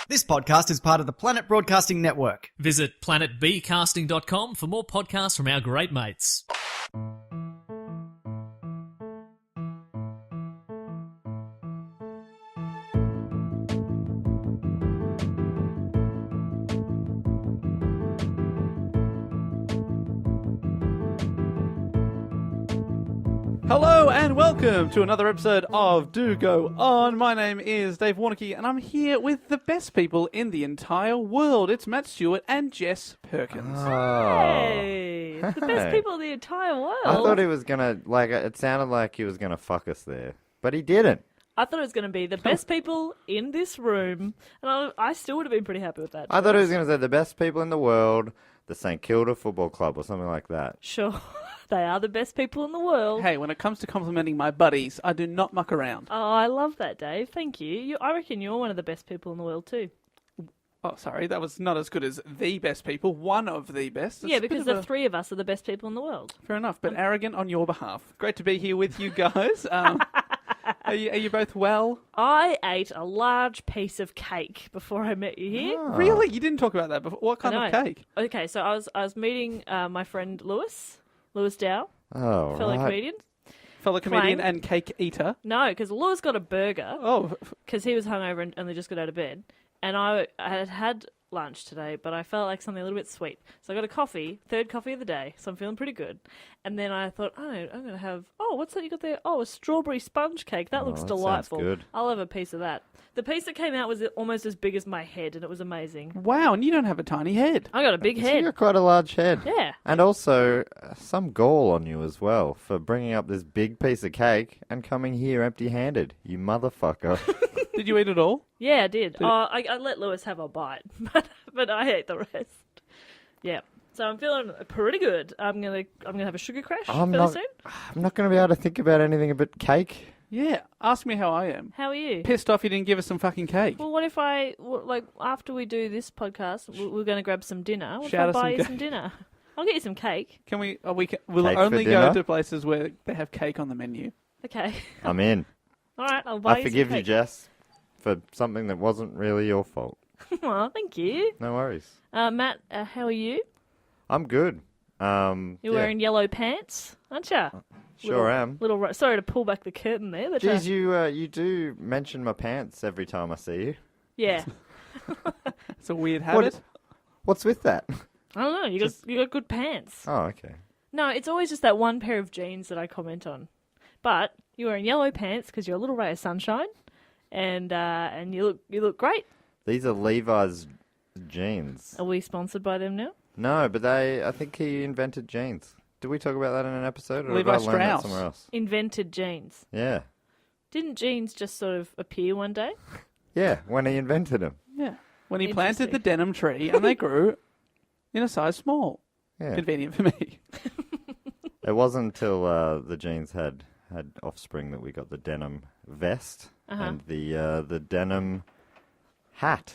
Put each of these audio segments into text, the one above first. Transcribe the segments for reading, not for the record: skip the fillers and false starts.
This podcast is part of the Planet Broadcasting Network. Visit planetbcasting.com for more podcasts from our great mates. Hello and welcome to another episode of Do Go On. My name is Dave Warnocky and I'm here with the best people in the entire world. It's Matt Stewart and Jess Perkins. Hey, the best people in the entire world. I thought he was gonna, it sounded like he was gonna fuck us there, but he didn't. I thought it was going to be the best people in this room, and I still would have been pretty happy with that. I thought he was gonna say the best people in the world, the St Kilda Football Club or something like that. Sure, they are the best people in the world. Hey, when it comes to complimenting my buddies, I do not muck around. Oh, I love that, Dave. Thank you. I reckon you're one of the best people in the world too. Oh, sorry, that was not as good as the best people. One of the best. Yeah, because the three of us are the best people in the world. Fair enough, but arrogant on your behalf. Great to be here with you guys. Are you both well? I ate a large piece of cake before I met you here. Oh. Really? You didn't talk about that before. What kind of cake? Okay, so I was meeting my friend Lewis Dow, Oh, fellow right. comedian. Fellow comedian Clang. and cake eater. No, because Lewis got a burger. Oh, Because he was hungover and only just got out of bed. And I had lunch today, but I felt like something a little bit sweet. So I got a coffee, third coffee of the day, so I'm feeling pretty good. And then I thought, oh, I'm going to have, what's that you got there? Oh, a strawberry sponge cake. That looks that sounds delightful. good. I'll have a piece of that. The piece that came out was almost as big as my head, and it was amazing. wow, and you don't have a tiny head. I got a big So head. you got quite a large head. Yeah. And also, some gall on you as well for bringing up this big piece of cake and coming here empty-handed, you motherfucker. Did you eat it all? Yeah, I did. I let Lewis have a bite, but I ate the rest. Yeah. So I'm feeling pretty good. I'm gonna have a sugar crash fairly soon. I'm not going to be able to think about anything but cake. Yeah, ask me how I am. How are you? Pissed off you didn't give us some fucking cake. Well, what if after we do this podcast, we're going to grab some dinner. What Shout if us I buy some you some dinner? I'll get you some cake. Can we? We'll Cake only for go dinner? to places where they have cake on the menu. Okay. I'm in. All right, I'll buy I you forgive some you, cake. Jess, for something that wasn't really your fault. Aw, thank you. No worries. Matt, how are you? I'm good. You're wearing yellow pants, aren't you? Sure am. Sorry to pull back the curtain there. But, Geez, you do mention my pants every time I see you. yeah. It's a weird habit. What's with that? I don't know. You got good pants. Oh, okay. No, it's always just that one pair of jeans that I comment on. But you're wearing yellow pants because you're a little ray of sunshine, and you look great. These are Levi's jeans. Are we sponsored by them now? No, but I think he invented jeans. Did we talk about that in an episode? Or Levi did I learn that Strauss. somewhere else? Invented jeans. Yeah. Didn't jeans just sort of appear one day? Yeah, when he invented them. Yeah. When he planted the Interesting. denim tree and they grew in a size small. Yeah. Convenient for me. It wasn't until the jeans had offspring that we got the denim vest and the denim hat.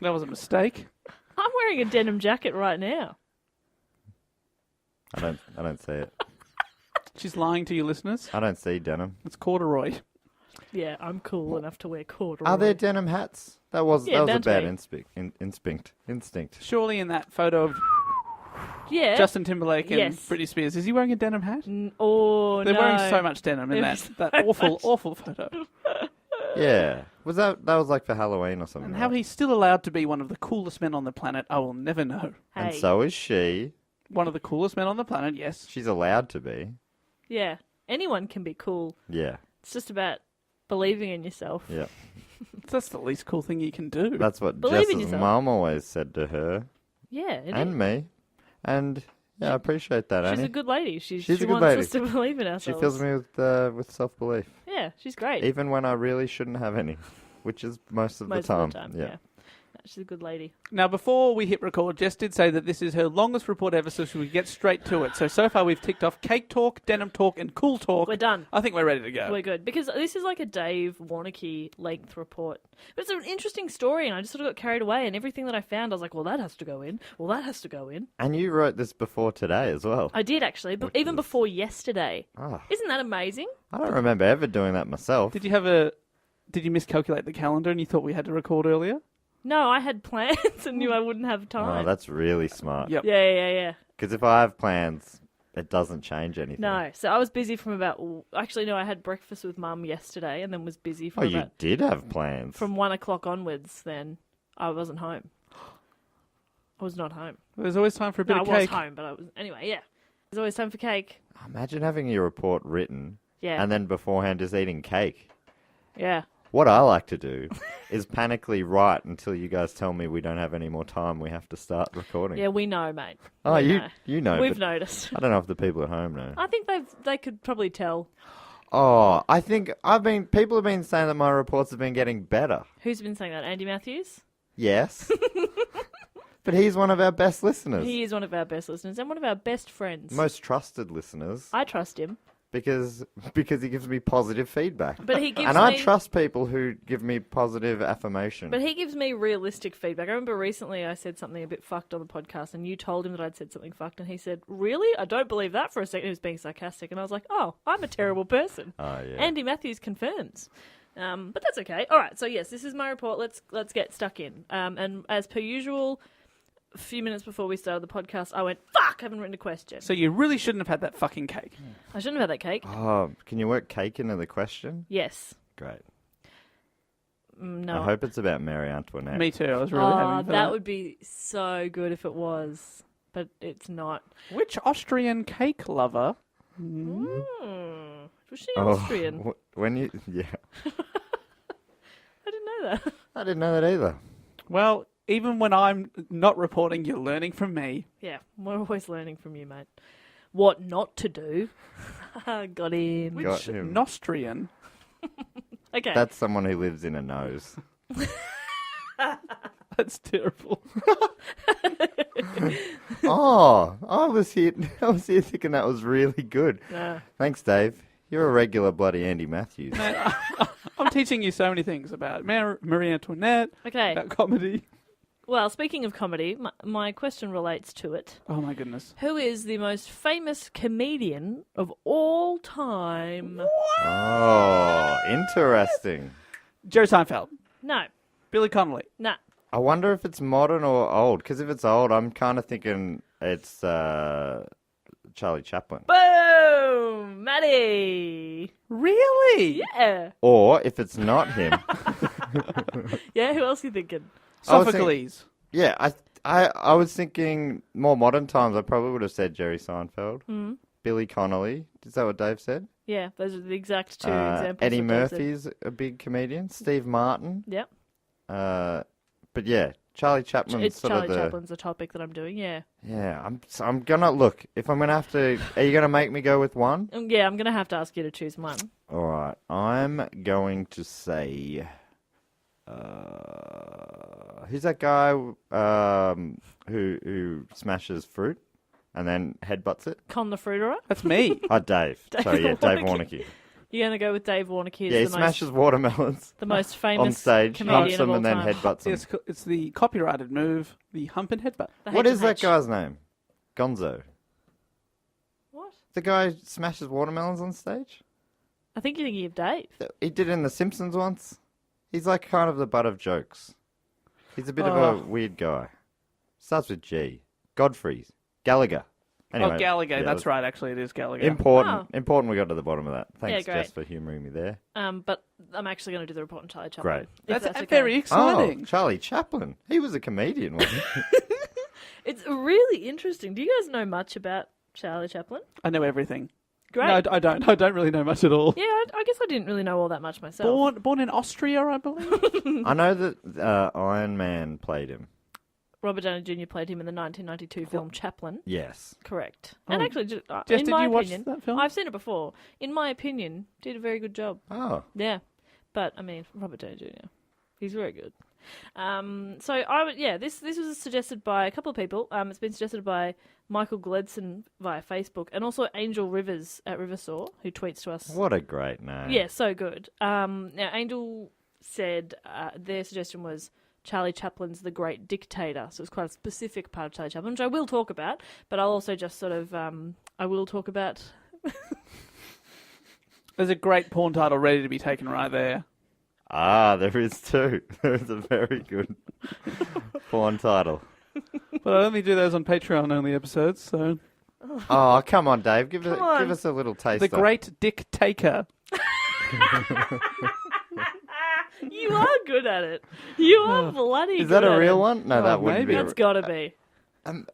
That was a mistake. I'm wearing a denim jacket right now. I don't see it. She's lying to you listeners. I don't see denim. It's corduroy. Yeah, I'm cool enough to wear corduroy. Are there denim hats? That was Yeah, a bound to bad be. instinct. Surely in that photo of Yeah. Justin Timberlake and Yes. Britney Spears, is he wearing a denim hat? Oh, They're no. wearing so much denim in There's that so awful photo. Yeah. That was like for Halloween or something. And how right? he's still allowed to be one of the coolest men on the planet, I will never know. Hey. And so is she. One of the coolest men on the planet, yes. She's allowed to be. Yeah. Anyone can be cool. Yeah. It's just about believing in yourself. Yeah. That's the least cool thing you can do. That's what Believe in Jess's yourself. mum always said to her Yeah. It and is. me. And yeah, I appreciate that, She's Annie. a good lady. She's She a good wants lady. us to believe in She ourselves. fills me with self-belief. Yeah, she's great. Even when I really shouldn't have any, which is most of Most the time. of the time, yeah. No, she's a good lady. Now, before we hit record, Jess did say that this is her longest report ever, so should we get straight to it? So far we've ticked off cake talk, denim talk, and cool talk. We're done. I think we're ready to go. We're good. Because this is like a Dave Warnocky length report. But it's an interesting story, and I just sort of got carried away, and everything that I found, I was like, well, that has to go in. Well, that has to go in. And you wrote this before today as well. I did, actually, but Which even is- before yesterday. Ah. Isn't that amazing? I don't remember ever doing that myself. Did you miscalculate the calendar and you thought we had to record earlier? No, I had plans and knew I wouldn't have Oh, time. that's really smart. Yep. Yeah. Because if I have plans, it doesn't change anything. No, so I was busy from about... Actually, no, I had breakfast with Mum yesterday and then was busy from Oh, you about... did have plans. From 1 o'clock onwards, then I wasn't home. I was not home. There's always time for a bit No, of I was cake. home, but I was... Anyway, yeah. There's always time for cake. Imagine having your report written Yeah. and then beforehand just eating cake. Yeah. What I like to do is panically write until you guys tell me we don't have any more time. We have to start recording. Yeah, we know, mate. Oh, We you know. you know. We've but noticed. I don't know if the people at home know. I think they could probably tell. Oh, I think people have been saying that my reports have been getting better. Who's been saying that? Andy Matthews? Yes. But he's one of our best listeners. He is one of our best listeners and one of our best friends. Most trusted listeners. I trust him. Because he gives me positive feedback. But he gives and me... I trust people who give me positive affirmation. But he gives me realistic feedback. I remember recently I said something a bit fucked on the podcast and you told him that I'd said something fucked and he said, really? I don't believe that for a second. He was being sarcastic and I was like, oh, I'm a terrible person. Oh, yeah. Andy Matthews confirms. But that's okay. All right, so yes, this is my report. Let's get stuck in. And as per usual, a few minutes before we started the podcast, I went, fuck, I haven't written a question. So you really shouldn't have had that fucking cake. I shouldn't have had that cake. Oh, can you work cake into the question? Yes. Great. No. I hope it's about Mary Antoinette. Me too. I was really having for that would be so good if it was, but it's not. Which Austrian cake lover? Was she Oh, Austrian? Yeah. I didn't know that. I didn't know that either. Well, even when I'm not reporting, you're learning from me. Yeah, we're always learning from you, mate. What not to do. Got him. Which Got him. Nostrian? Okay. That's someone who lives in a nose. That's terrible. Oh, I was here thinking that was really good. No. Thanks, Dave. You're a regular bloody Andy Matthews. Man, I'm teaching you so many things about Marie Antoinette, Okay. about comedy. Well, speaking of comedy, my question relates to it. Oh my goodness. Who is the most famous comedian of all time? Oh, interesting. Jerry Seinfeld, No. Billy Connolly. No. I wonder if it's modern or old. Because if it's old, I'm kind of thinking it's Charlie Chaplin. Boom! Maddie! Really? Yeah. Or if it's not him. Yeah, who else are you thinking? I was Sophocles. Yeah, I was thinking more modern times. I probably would have said Jerry Seinfeld. Mm-hmm. Billy Connolly. Is that what Dave said? Yeah, those are the exact two examples. Eddie that Dave said. Murphy's a big comedian. Steve Martin. Yep. But yeah, Charlie Chaplin's It's sort Charlie of the... Chaplin's the topic that I'm doing, yeah. Yeah, I'm gonna look. If I'm gonna have to... Are you gonna make me go with one? Yeah, I'm going to have to ask you to choose one. All right. I'm going to say... who's that guy who smashes fruit and then headbutts it? Con the Fruiterer? That's me. Oh, Dave. Sorry, yeah, Dave Warnicky. You're going to go with Dave Warnicky as Yeah, he the smashes watermelons the most famous on stage, comedian humps of them, all and then time. headbutts them. It's the copyrighted move, the hump and headbutt. The What is that H&H. guy's name? Gonzo. What? The guy who smashes watermelons on stage? I think you're thinking of Dave. He did it in The Simpsons once. He's like kind of the butt of jokes. He's a bit of Oh. a weird guy. Starts with G. Godfrey. Gallagher. Anyway, Gallagher. yeah, That's right, actually. It is Gallagher. Important. Oh. Important we got to the bottom of that. Thanks, great. Jess, for humouring me there. But I'm actually going to do the report on Charlie Chaplin. Great. if That's okay. very exciting. Oh, Charlie Chaplin. He was a comedian, wasn't he? It's really interesting. Do you guys know much about Charlie Chaplin? I know everything. Great. No, I don't. I don't really know much at all. Yeah, I guess I didn't really know all that much myself. Born in Austria, I believe. I know that Iron Man played him. Robert Downey Jr. played him in the 1992 film Chaplin. Yes. Correct. Oh. And actually, Jess, in did my you watch opinion, that film? I've seen it before. In my opinion, did a very good job. Oh. Yeah, but I mean, Robert Downey Jr. He's very good. This was suggested by a couple of people. It's been suggested by Michael Gledson via Facebook, and also Angel Rivers at Riversaw, who tweets to us. What a great name. Yeah, so good. Now, Angel said their suggestion was Charlie Chaplin's The Great Dictator. So it's quite a specific part of Charlie Chaplin, which I will talk about, but I'll also just sort of, I will talk about... There's a great porn title ready to be taken right there. Ah, there is too. There's a very good porn title. But I only do those on Patreon only episodes, so... Oh, come on, Dave. Give on. us a little taste. The Great Dick Taker. You are good at it. You are bloody good Is that at a real it. one? No, Oh, that wouldn't maybe. be That's gotta be.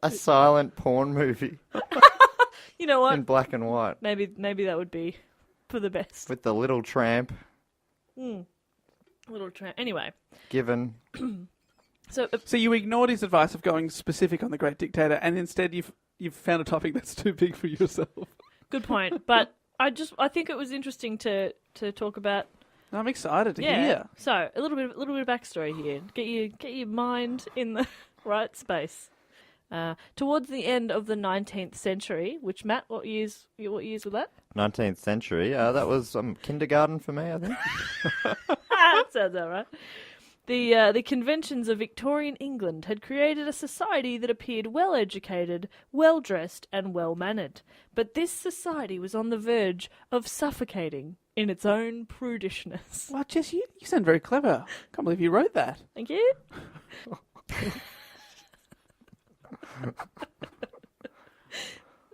a silent porn movie You know what? in black and white Maybe that would be for the best. with the little tramp Little Anyway, given. so So you ignored his advice of going specific on the Great Dictator, and instead you've found a topic that's too big for yourself. good point. But I think it was interesting to talk about. I'm excited to Yeah. hear. So a little bit of backstory here. Get your mind in the right space. Towards the end of the 19th century, which Matt, what years was that? 19th century. That was kindergarten for me, I think. That sounds all right. The conventions of Victorian England had created a society that appeared well-educated, well-dressed, and well-mannered. But this society was on the verge of suffocating in its own prudishness. Well, Jess, you sound very clever. Can't believe you wrote that. Thank you.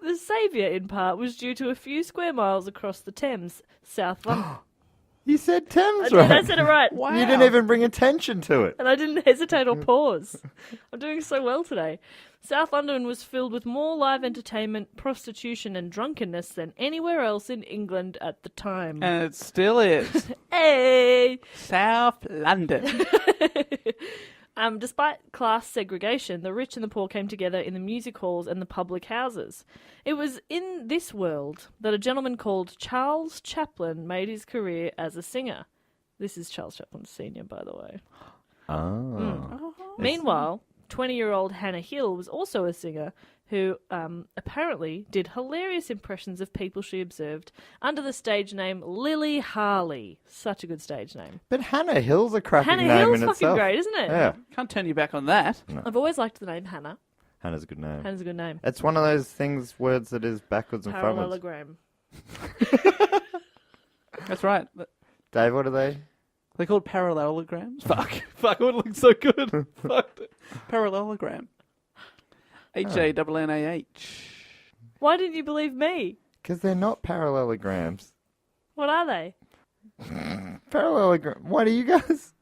The saviour, in part, was due to a few square miles across the Thames, South London. You said Thames, I right? said it right. Wow. You didn't even bring attention to it. And I didn't hesitate or pause. I'm doing so well today. South London was filled with more live entertainment, prostitution, and drunkenness than anywhere else in England at the time. And it still is. Hey! South London. Despite class segregation, the rich and the poor came together in the music halls and the public houses. It was in this world that a gentleman called Charles Chaplin made his career as a singer. This is Charles Chaplin Sr., by the way. Oh. Meanwhile, 20-year-old Hannah Hill was also a singer who apparently did hilarious impressions of people she observed under the stage name Lily Harley. Such a good stage name. But Hannah Hill's a cracking Hannah name Hill's in fucking itself. great, isn't it? Yeah. Can't turn you back on that. I've always liked the name Hannah. Hannah's a good name. Hannah's a good name. It's one of those things, words that is backwards and frontwards. Parallelogram. That's right. Dave, what are they? They're called parallelograms. Fuck, it would look so good. Fuck. Parallelogram. HANNAH. Why didn't you believe me? Because they're not parallelograms. What are they? Parallelogram. What are you guys?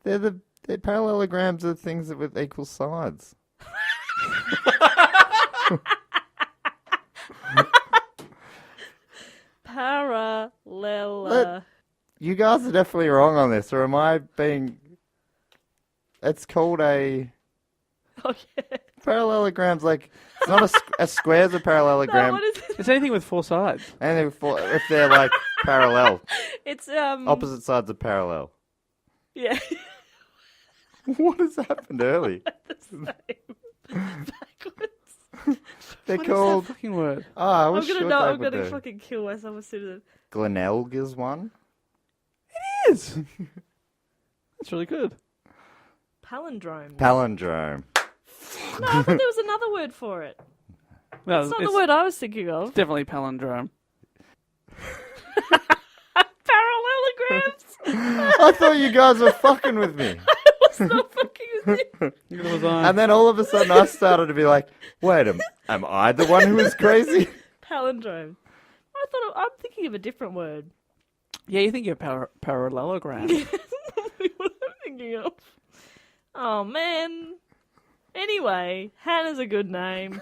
They're parallelograms are things that with equal sides. Parallel. You guys are definitely wrong on this, or am I being... It's called a... Oh, yeah. Parallelogram's like... It's not a square's a parallelogram. No, what is it? It's anything with four sides. And if they're like parallel. It's, Opposite sides are parallel. Yeah. What has happened early? The same. Backwards. They're What is called... that fucking word? Oh, I I'm was gonna sure know. Dave I'm would gonna do. fucking kill myself as soon as. Glenelg is one. It is. That's really good. Palindrome. Palindrome. No, I thought there was another word for it. No, It's not the word I was thinking of. Definitely palindrome. Parallelograms. I thought you guys were fucking with me. I was not fucking with you. Neither was I. And then all of a sudden I started to be like, wait, am I the one who is crazy? Palindrome. I'm thinking of a different word. Yeah, you think you're parallelogram. What I'm thinking of. Oh man. Anyway, Hannah's a good name.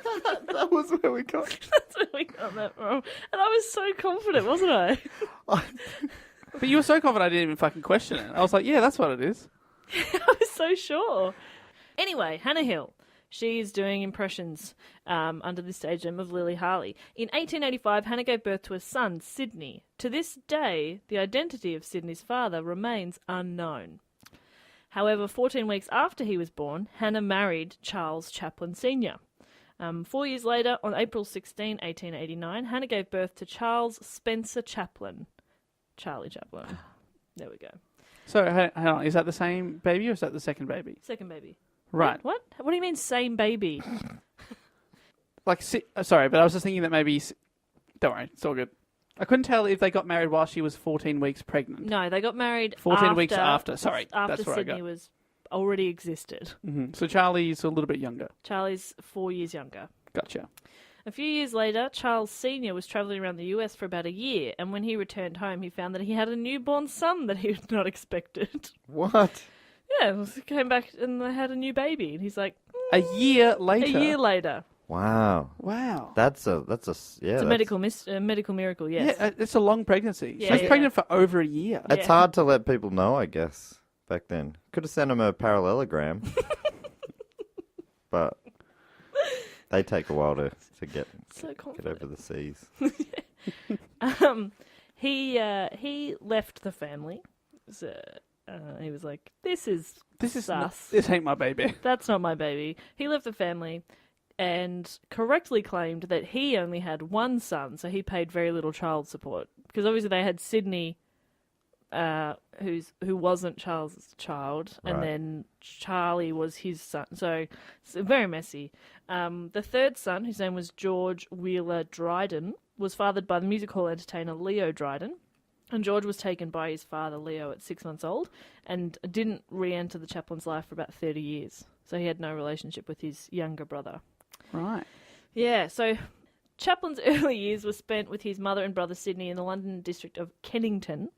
That was where we got. That's where we got that from. And I was so confident, wasn't I? But you were so confident I didn't even fucking question it. I was like, yeah, that's what it is. I was so sure. Anyway, Hannah Hill. She's doing impressions under the stage name of Lily Harley. In 1885, Hannah gave birth to a son, Sydney. To this day, the identity of Sydney's father remains unknown. However, 14 weeks after he was born, Hannah married Charles Chaplin Sr. 4 years later, on April 16, 1889, Hannah gave birth to Charles Spencer Chaplin. Charlie Chaplin. There we go. So, hang on, is that the same baby or is that the second baby? Second baby. Right. What? What do you mean same baby? Like, sorry, but I was just thinking that maybe... Don't worry, it's all good. I couldn't tell if they got married while she was 14 weeks pregnant. No, they got married 14 weeks after. Sorry, after that's where Sydney I got. was already existed. So Charlie's a little bit younger. Charlie's 4 years younger. Gotcha. A few years later, Charles Sr. was travelling around the US for about a year, and when he returned home, he found that he had a newborn son that he had not expected. What? Yeah, he came back and they had a new baby, and he's like, A year later. a year later. Wow. Wow. That's a It's a medical miracle, yes. Yeah, it's a long pregnancy. Yeah, She was yeah. pregnant for over a year. It's Yeah. hard to let people know, I guess, back then. Could have sent them a parallelogram. But they take a while to get So get confident. over the seas. He left the family. So, he was like, this is sus. This ain't my baby. That's not my baby. He left the family and correctly claimed that he only had one son, so he paid very little child support. Because obviously they had Sydney, who wasn't Charles' child, and Right. then Charlie was his son. So it's very messy. The third son, whose name was George Wheeler Dryden, was fathered by the music hall entertainer Leo Dryden. And George was taken by his father, Leo, at 6 months old, and didn't re-enter the Chaplin's life for about 30 years. So he had no relationship with his younger brother. Right. Yeah, so Chaplin's early years were spent with his mother and brother Sydney in the London district of Kennington.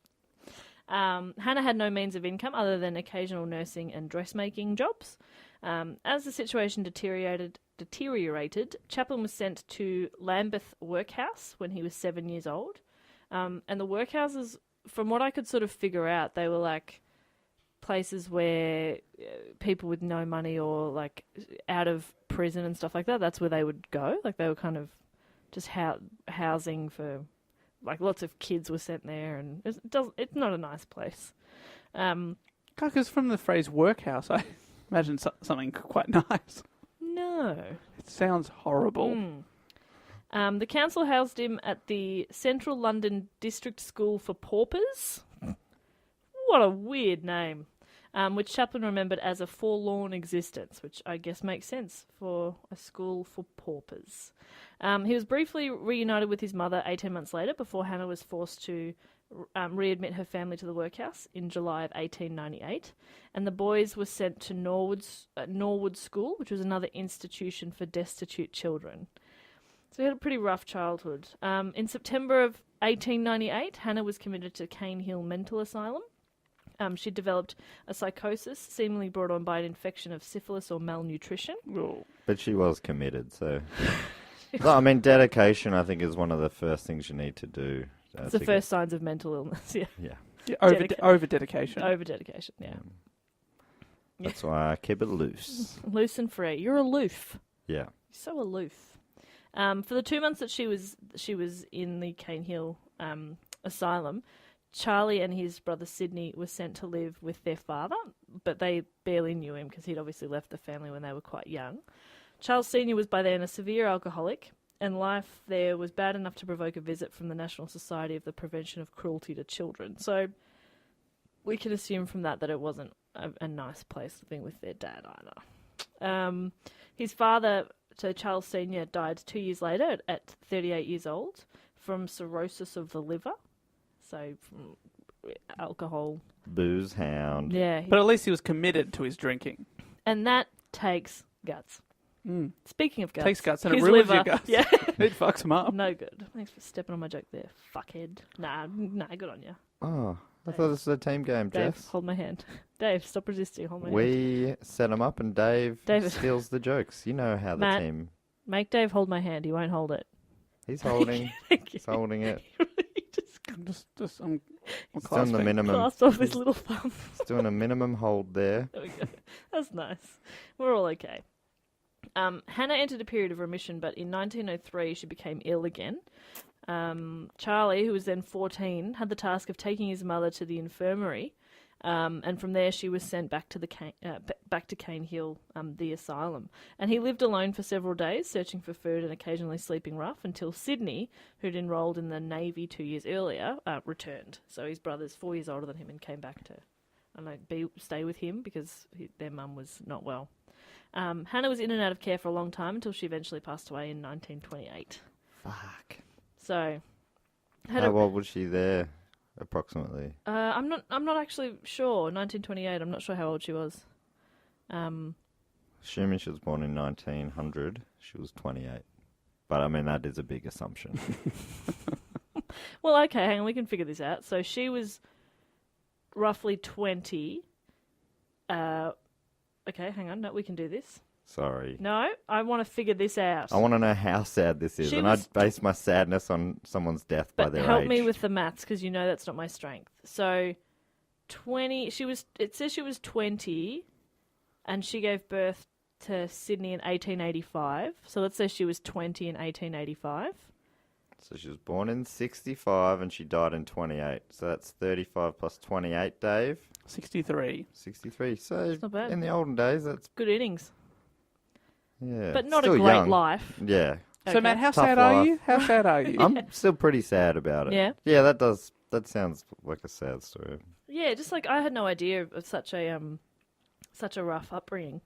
Hannah had no means of income other than occasional nursing and dressmaking jobs. As the situation deteriorated, Chaplin was sent to Lambeth Workhouse when he was 7 years old. And the workhouses, from what I could sort of figure out, they were like places where people with no money or like out of prison and stuff like that, that's where they would go. Like they were kind of just housing for, like lots of kids were sent there, and it's not a nice place. Because from the phrase workhouse, I imagine something quite nice. No. It sounds horrible. The council housed him at the Central London District School for Paupers. What a weird name. Which Chaplin remembered as a forlorn existence, which I guess makes sense for a school for paupers. He was briefly reunited with his mother 18 months later before Hannah was forced to readmit her family to the workhouse in July of 1898. And the boys were sent to Norwood School, which was another institution for destitute children. So he had a pretty rough childhood. In September of 1898, Hannah was committed to Cane Hill Mental Asylum. She developed a psychosis, seemingly brought on by an infection of syphilis or malnutrition. Oh. But she was committed, so... No, I mean, dedication, I think, is one of the first things you need to do. It's the first signs of mental illness, yeah. Yeah. Yeah, Dedica- over dedication. Over dedication, yeah. That's why I keep it loose. Loose and free. You're aloof. Yeah. You're so aloof. For the 2 months that she was in the Cane Hill asylum, Charlie and his brother Sydney were sent to live with their father, but they barely knew him because he'd obviously left the family when they were quite young. Charles Sr. was by then a severe alcoholic, and life there was bad enough to provoke a visit from the National Society of the Prevention of Cruelty to Children. So we can assume from that it wasn't a nice place living with their dad either. His father, so Charles Sr., died 2 years later at 38 years old from cirrhosis of the liver. So from alcohol. Booze hound. Yeah. But at least he was committed to his drinking. And that takes guts. Speaking of guts. Takes guts and it his ruins liver, your guts. Yeah. It fucks him up. No good. Thanks for stepping on my joke there, fuckhead. Nah, good on you. Oh, I thought this was a team game, Dave, Jess. hold my hand. Dave, stop resisting. Hold my hand. We set him up and Dave David. steals the jokes. You know how the Matt. team... Make Dave hold my hand. He won't hold it. He's holding. Thank you. He's holding it. He just I'm He's doing the clasping. minimum. clasped off his little thumb. He's doing a minimum hold there. There we go. That's nice. We're all okay. Hannah entered a period of remission, but in 1903 she became ill again. Charlie, who was then 14, had the task of taking his mother to the infirmary, and from there she was sent back to Cane Hill, the asylum. And he lived alone for several days, searching for food and occasionally sleeping rough, until Sydney, who'd enrolled in the Navy 2 years earlier, returned. So his brother's 4 years older than him and came back to stay with him because their mum was not well. Hannah was in and out of care for a long time until she eventually passed away in 1928. Fuck. So How old was she there, approximately? I'm not actually sure. 1928. I'm not sure how old she was. Assuming she was born in 1900, she was 28. But, I mean, that is a big assumption. Well, okay, hang on. We can figure this out. So she was roughly 20. Okay, hang on. No, we can do this. Sorry. No, I want to figure this out. I want to know how sad this is, She and was- I'd base my sadness on someone's death by But their help age. me with the maths, because you know that's not my strength. So, 20. It says she was 20, and she gave birth to Sydney in 1885. So let's say she was 20 in 1885. So she was born in 65 and she died in 28. So that's 35 plus 28, Dave. 63. 63. So not bad. in the olden days, that's, Good innings, yeah. but not still a great young. life. Yeah. So, Okay. Matt, how Tough sad are life. you? How sad are you? I'm still pretty sad about it. Yeah? Yeah, that sounds like a sad story. Yeah, just like I had no idea of such a rough upbringing.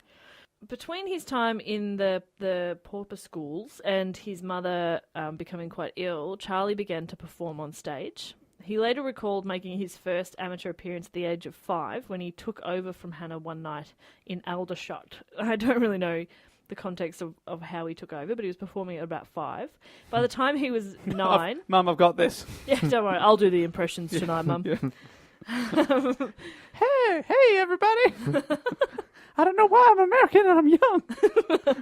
Between his time in the pauper schools and his mother becoming quite ill, Charlie began to perform on stage. He later recalled making his first amateur appearance at the age of 5 when he took over from Hannah one night in Aldershot. I don't really know the context of how he took over, but he was performing at about 5. By the time he was 9... Mum, I've got this. Yeah, don't worry, I'll do the impressions tonight, Mum. Yeah. Hey, everybody. I don't know why I'm American and I'm young,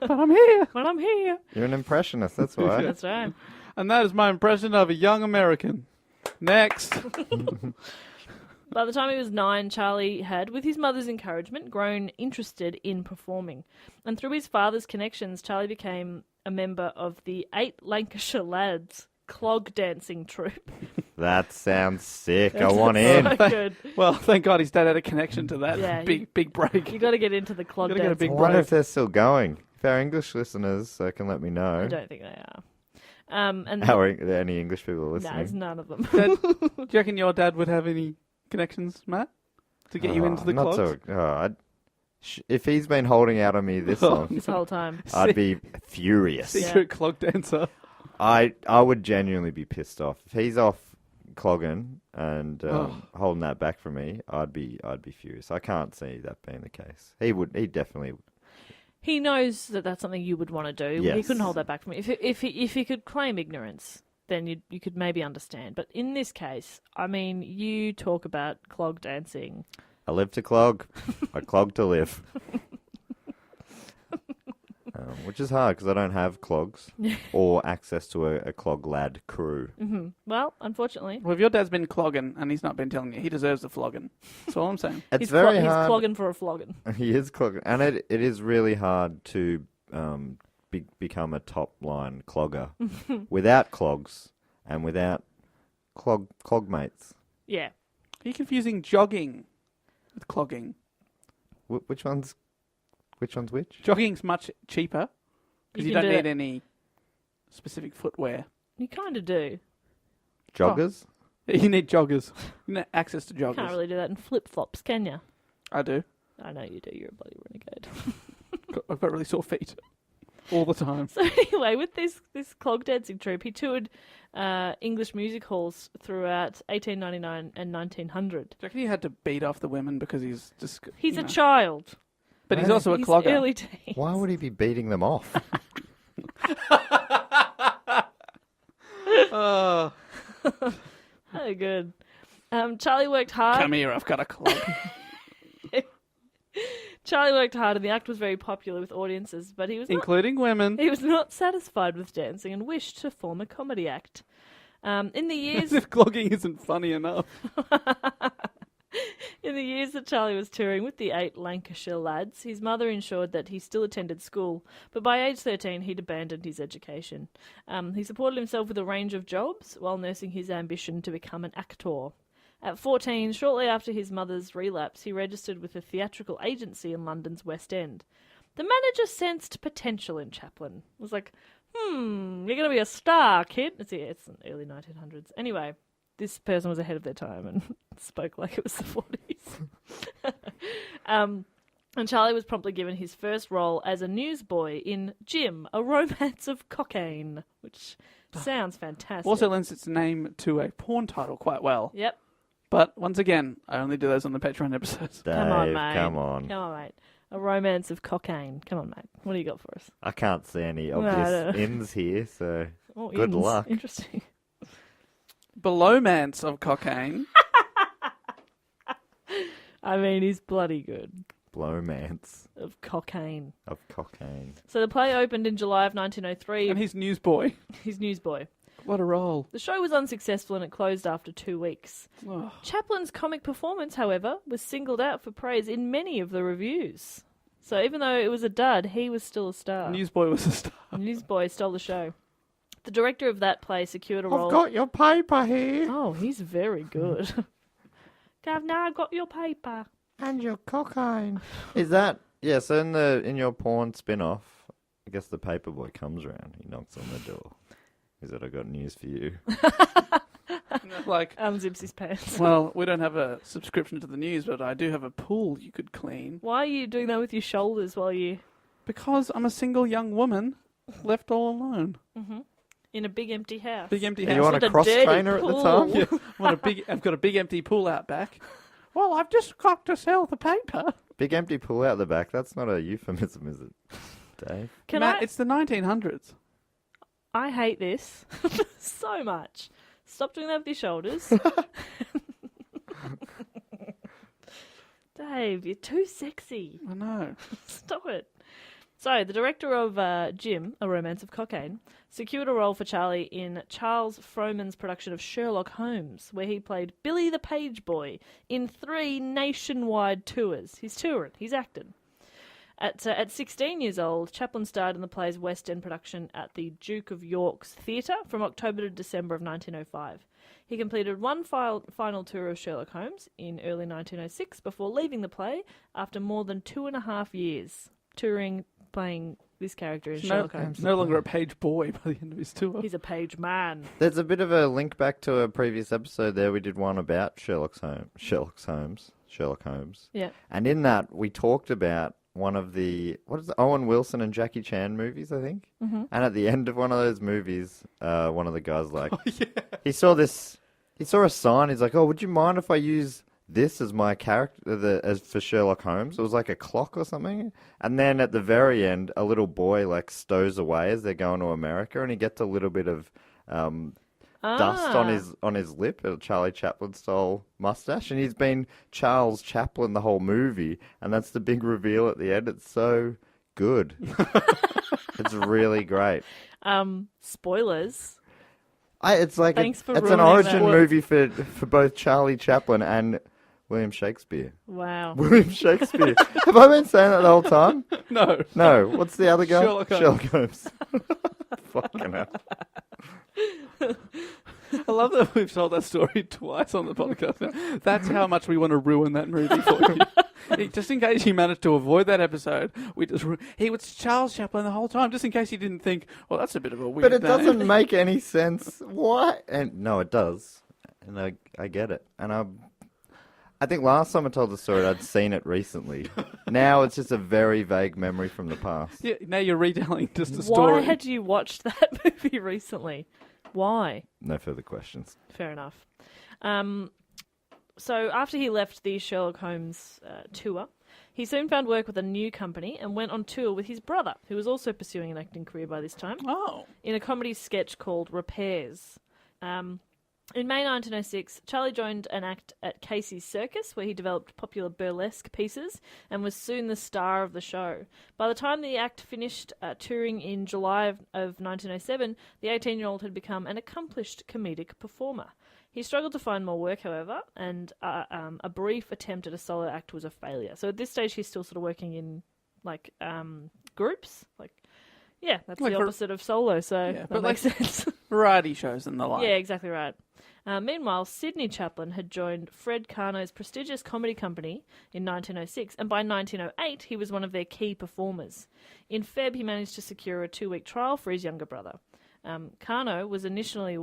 but I'm here. But I'm here. You're an impressionist, that's why. That's right. And that is my impression of a young American. Next. By the time he was 9, Charlie had, with his mother's encouragement, grown interested in performing. And through his father's connections, Charlie became a member of the 8 Lancashire Lads clog dancing troupe. That sounds sick. I want in. So good. Well, thank God his dad had a connection to that Yeah, big break. You got to get into the clog Gotta get a dancing. big I wonder break. if they're still going. If our English listeners can let me know. I don't think they are. And How are any English people no, listening? there's none of them. Dad, do you reckon your dad would have any connections, Matt, to get you into the not clogs? if he's been holding out on me this long, This whole time. I'd be furious. Secret clog dancer. I would genuinely be pissed off if he's off clogging and holding that back from me. I'd be furious. I can't see that being the case. He definitely. He knows that that's something you would want to do. He Yes. couldn't hold that back from you. If he could claim ignorance, then you could maybe understand. But in this case, I mean, you talk about clog dancing. I live to clog. I clog to live. Which is hard because I don't have clogs or access to a clog lad crew. Hmm. Well, unfortunately, Well, if your dad's been clogging and he's not been telling you, he deserves the flogging. That's all I'm saying. It's he's very he's hard. clogging for a flogging. He is clogging, and it is really hard to become a top line clogger without clogs and without clog mates. Yeah. Are you confusing jogging with clogging? Which one's which? Jogging's much cheaper because you can don't do need it. any specific footwear. You kind of do. Joggers? You need joggers. You need access to joggers. Can't really do that in flip flops, can you? I do. I know you do. You're a bloody renegade. I've got really sore feet all the time. So anyway, with this clog dancing troupe, he toured English music halls throughout 1899 and 1900. Do you reckon he had to beat off the women because he's just... He's you a know. child. But he's also a He's clogger. early teens. Why would he be beating them off? Oh, Oh, good. Charlie worked hard. come here, I've got a clog. Charlie worked hard, and the act was very popular with audiences. But he was not, Including women. he was not satisfied with dancing and wished to form a comedy act. In the years As if clogging isn't funny enough. In the years that Charlie was touring with the 8 Lancashire Lads, his mother ensured that he still attended school, but by age 13 he'd abandoned his education. He supported himself with a range of jobs while nursing his ambition to become an actor. At 14, shortly after his mother's relapse, he registered with a theatrical agency in London's West End. The manager sensed potential in Chaplin. Was like, you're going to be a star, kid. It's the early 1900s. Anyway, this person was ahead of their time and spoke like it was the 40s. And Charlie was promptly given his first role as a newsboy in Jim, A Romance of Cocaine, which Sounds fantastic. Also lends its name to a porn title quite well. Yep. But once again, I only do those on the Patreon episodes. Dave, Come on, mate. come on. Come on, mate. A romance of cocaine. Come on, mate. What do you got for us? I can't see any No, obvious no. ins here, so Oh, good ins. luck. Interesting. Belowmance of cocaine. I mean, he's bloody good. Blowmance Of cocaine. of cocaine. So the play opened in July of 1903. And he's newsboy. He's newsboy. What a role. The show was unsuccessful and it closed after 2 weeks. Oh. Chaplin's comic performance, however, was singled out for praise in many of the reviews. So even though it was a dud, he was still a star. Newsboy was a star. Newsboy stole the show. The director of that play secured a role. I've got your paper here. Oh, he's very good. Governor, I got your paper. And your cocaine. Is that so in your porn spin off, I guess the paperboy comes around, he knocks on the door. He said, I got news for you. Like, Unzips his pants. well, we don't have a subscription to the news, but I do have a pool you could clean. Why are you doing that with your shoulders while you... Because I'm a single young woman left all alone. in a big empty house? Big empty Are house. you on With a a cross dirty trainer at the pool. time? Yeah, I've got a big empty pool out back. Well, I've just got to sell the paper. Big empty pool out the back. That's not a euphemism, is it, Dave? Can Matt, I... it's the 1900s. I hate this so much. Stop doing that with your shoulders. Dave, you're too sexy. I know. Stop it. So, the director of Jim, A Romance of Cocaine, secured a role for Charlie in Charles Frohman's production of Sherlock Holmes, where he played Billy the Page Boy in 3 nationwide tours. He's touring. He's acting. At 16 years old, Chaplin starred in the play's West End production at the Duke of York's Theatre from October to December of 1905. He completed one final tour of Sherlock Holmes in early 1906 before leaving the play after more than 2.5 years touring, playing this character in Sherlock Holmes. No longer a page boy by the end of his tour. He's a page man. There's a bit of a link back to a previous episode there. We did one about Sherlock Holmes. Yeah. And in that, we talked about one of the, Owen Wilson and Jackie Chan movies, I think. Mm-hmm. And at the end of one of those movies, one of the guys he saw a sign. He's like, oh, would you mind if I use this as my character, as for Sherlock Holmes? It was like a clock or something. And then at the very end, a little boy stows away as they're going to America, and he gets a little bit of dust on his lip, a Charlie Chaplin style mustache, and he's been Charles Chaplin the whole movie, and that's the big reveal at the end. It's so good. It's really great. Spoilers. It's like Thanks for it's an ruining origin that. movie for both Charlie Chaplin and William Shakespeare. Wow. William Shakespeare. Have I been saying that the whole time? No. No. What's the other guy? Sherlock Holmes. Fucking hell. I love that we've told that story twice on the podcast now. That's how much we want to ruin that movie for you. Just in case you managed to avoid that episode, he was Charles Chaplin the whole time, just in case you didn't think, well, that's a bit of a weird But it name. doesn't make any sense. Why? And no, it does. And I get it. And I think last time I told the story, I'd seen it recently. Now it's just a very vague memory from the past. Yeah, now you're retelling just a story. Why had you watched that movie recently? Why? No further questions. Fair enough. So after he left the Sherlock Holmes tour, he soon found work with a new company and went on tour with his brother, who was also pursuing an acting career by this time, in a comedy sketch called Repairs. In May 1906, Charlie joined an act at Casey's Circus, where he developed popular burlesque pieces and was soon the star of the show. By the time the act finished touring in July of 1907, the 18-year-old had become an accomplished comedic performer. He struggled to find more work, however, and a brief attempt at a solo act was a failure. So at this stage, he's still sort of working in groups. That's the opposite of solo, so that makes sense. Variety shows and the like. Yeah, exactly right. Meanwhile, Sidney Chaplin had joined Fred Carno's prestigious comedy company in 1906, and by 1908 he was one of their key performers. In Feb, he managed to secure a 2-week trial for his younger brother. Carno was initially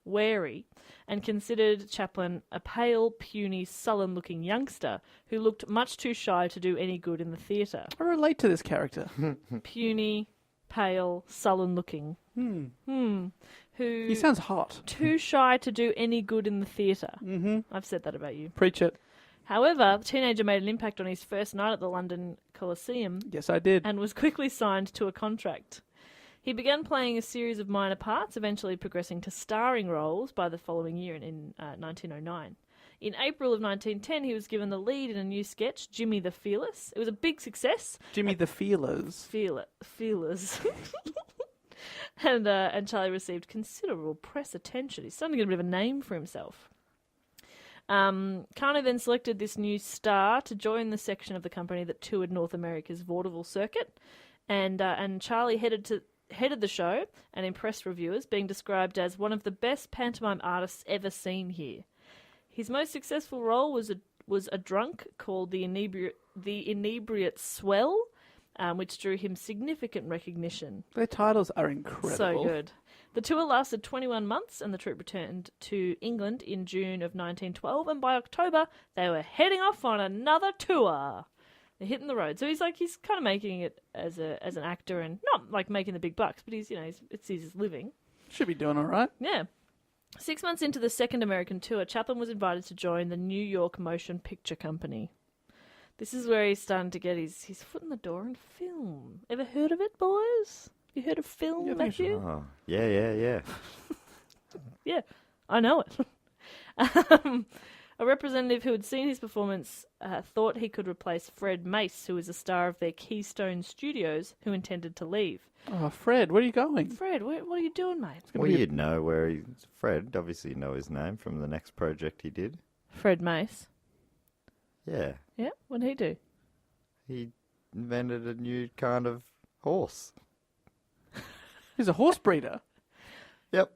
wary and considered Chaplin a pale, puny, sullen-looking youngster who looked much too shy to do any good in the theatre. I relate to this character. Puny, pale, sullen-looking. Who... He sounds hot. Too shy to do any good in the theatre. Mm-hmm. I've said that about you. Preach it. However, the teenager made an impact on his first night at the London Coliseum Yes, I did. and was quickly signed to a contract. He began playing a series of minor parts, eventually progressing to starring roles by the following year in 1909. In April of 1910, he was given the lead in a new sketch, Jimmy the Fearless. It was a big success. Jimmy the Feelers. Feelers. And Charlie received considerable press attention. He's starting to get a bit of a name for himself. Carno then selected this new star to join the section of the company that toured North America's vaudeville circuit, and Charlie headed the show and impressed reviewers, being described as one of the best pantomime artists ever seen here. His most successful role was a drunk called the Inebriate Swell, which drew him significant recognition. Their titles are incredible. So good. The tour lasted 21 months, and the troupe returned to England in June of 1912, and by October, they were heading off on another tour. They're hitting the road. So he's kind of making it as an actor, and not like making the big bucks, but it's his living. Should be doing all right. Yeah. 6 months into the second American tour, Chaplin was invited to join the New York Motion Picture Company. This is where he's starting to get his foot in the door in film. Ever heard of it, boys? You heard of film, Yeah, I think so. Matthew? Oh, yeah. Yeah, I know it. A representative who had seen his performance thought he could replace Fred Mace, who was a star of their Keystone Studios, who intended to leave. Oh, Fred, where are you going? Fred, what are you doing, mate? Well, you'd know where he's... Fred, obviously you know his name from the next project he did. Fred Mace. Yeah. Yeah, what did he do? He invented a new kind of horse. He's a horse breeder. Yep.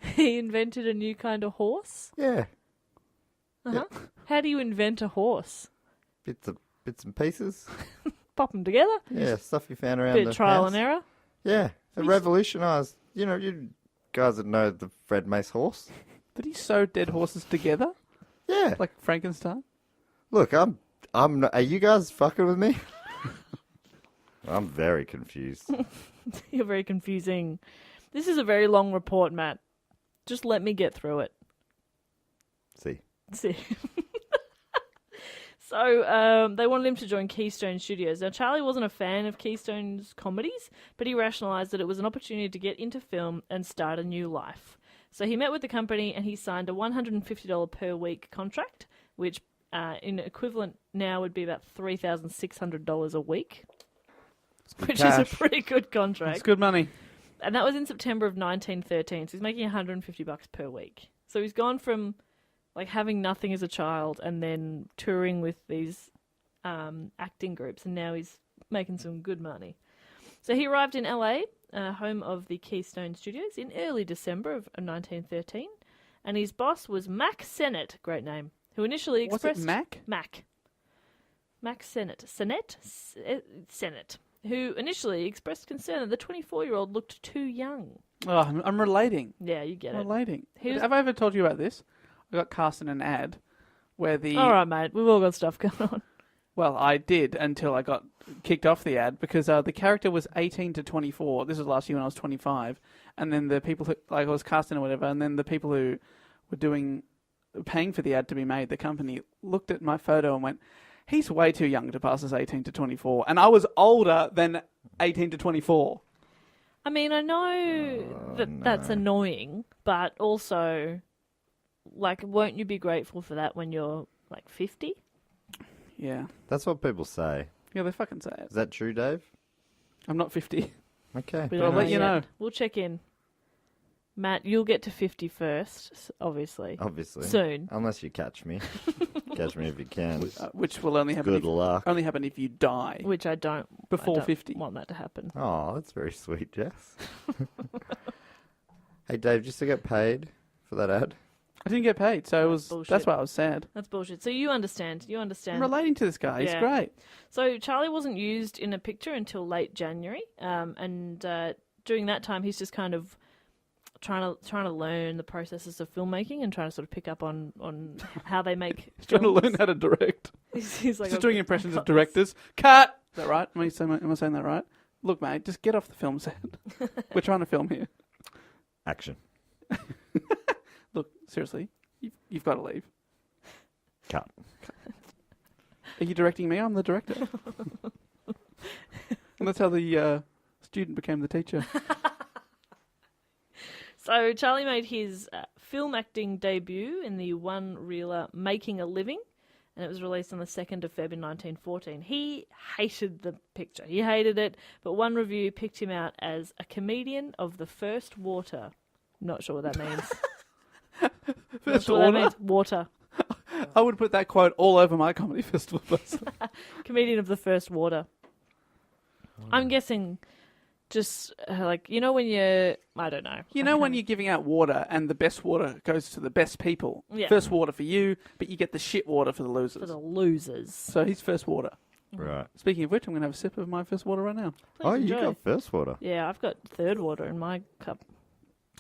He invented a new kind of horse? Yeah. Uh-huh. How do you invent a horse? Bits and pieces. Pop them together? Yeah, stuff you found around Bit the of trial house. and error? Yeah, it revolutionised. You guys that know the Fred Mace horse. Did he sew dead horses together? Yeah. Like Frankenstein? Look, I'm not, are you guys fucking with me? I'm very confused. You're very confusing. This is a very long report, Matt. Just let me get through it. See. So they wanted him to join Keystone Studios. Now, Charlie wasn't a fan of Keystone's comedies, but he rationalised that it was an opportunity to get into film and start a new life. So he met with the company and he signed a $150 per week contract, which in equivalent now would be about $3,600 a week, which is a pretty good contract. It's good money. And that was in September of 1913, so he's making $150 per week. So he's gone from like having nothing as a child and then touring with these acting groups, and now he's making some good money. So he arrived in LA, home of the Keystone Studios, in early December of 1913, and his boss was Mac Sennett, great name, who initially expressed... Was it Mac? Mac Sennett. Sennett, who initially expressed concern that the 24-year-old looked too young. Oh, I'm relating. Yeah, you get it. Relating. He was- Have I ever told you about this? I got cast in an ad where the... All right, mate. We've all got stuff going on. Well, I did until I got kicked off the ad because the character was 18 to 24. This was last year when I was 25. And then the people who, like, I was cast in or whatever, and then the people who were paying for the ad to be made, the company, looked at my photo and went, he's way too young to pass as 18 to 24. And I was older than 18 to 24. I mean, I know that's annoying, but also, like, won't you be grateful for that when you're, like, 50? Yeah. That's what people say. Yeah, they fucking say it. Is that true, Dave? I'm not 50. Okay. We I'll don't let you yet. know. We'll check in. Matt, you'll get to 50 first, obviously. Obviously. Soon. Unless you catch me. Catch me if you can. Which will only happen Good luck. only happen if you die Which I don't... before I don't 50. want that to happen. Oh, that's very sweet, Jess. Hey, Dave, just to get paid for that ad? I didn't get paid, so That's bullshit. that's why I was sad. That's bullshit. So you understand. I'm relating to this guy. He's Yeah. great. So Charlie wasn't used in a picture until late January, and during that time he's just kind of trying to learn the processes of filmmaking and trying to sort of pick up on how they make. He's trying to films. learn how to direct. He's like, Just doing impressions of directors. Cut! Is that right? Am I saying that right? Look, mate, just get off the film set. We're trying to film here. Action. Look, seriously, you've got to leave. Cut. Are you directing me? I'm the director. And that's how the student became the teacher. So Charlie made his film acting debut in the one-reeler Making a Living, and it was released on the 2nd of February 1914. He hated the picture. He hated it, but one review picked him out as a comedian of the first water. Not sure what that means. First Not sure what that order? means. Water. I would put that quote all over my comedy festival poster. Comedian of the first water. I'm guessing just like, you know when you're, I don't know. You know when you're giving out water and the best water goes to the best people? Yeah. First water for you, but you get the shit water for the losers. For the losers. So he's first water. Right. Speaking of which, I'm going to have a sip of my first water right now. Please Oh, enjoy. you got first water. Yeah, I've got third water in my cup.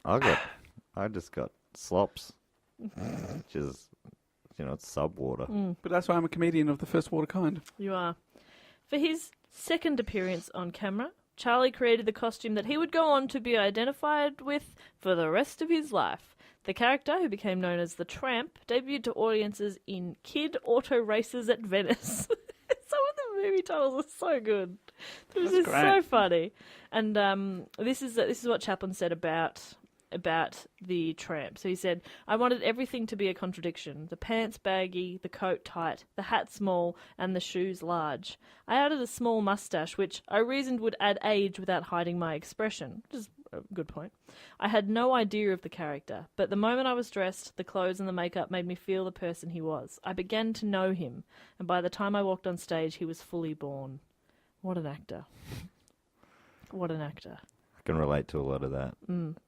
I just got slops, which is, it's sub water. But that's why I'm a comedian of the first water kind. You are. For his second appearance on camera, Charlie created the costume that he would go on to be identified with for the rest of his life. The character, who became known as the Tramp, debuted to audiences in Kid Auto Races at Venice. Some of the movie titles are so good. This is great. so funny. And this is what Chaplin said about the Tramp. So he said, I wanted everything to be a contradiction. The pants baggy, the coat tight, the hat small, and the shoes large. I added a small mustache, which I reasoned would add age without hiding my expression, which is a good point. I had no idea of the character, but the moment I was dressed, the clothes and the makeup made me feel the person he was. I began to know him, and by the time I walked on stage, he was fully born. What an actor. What an actor. I can relate to a lot of that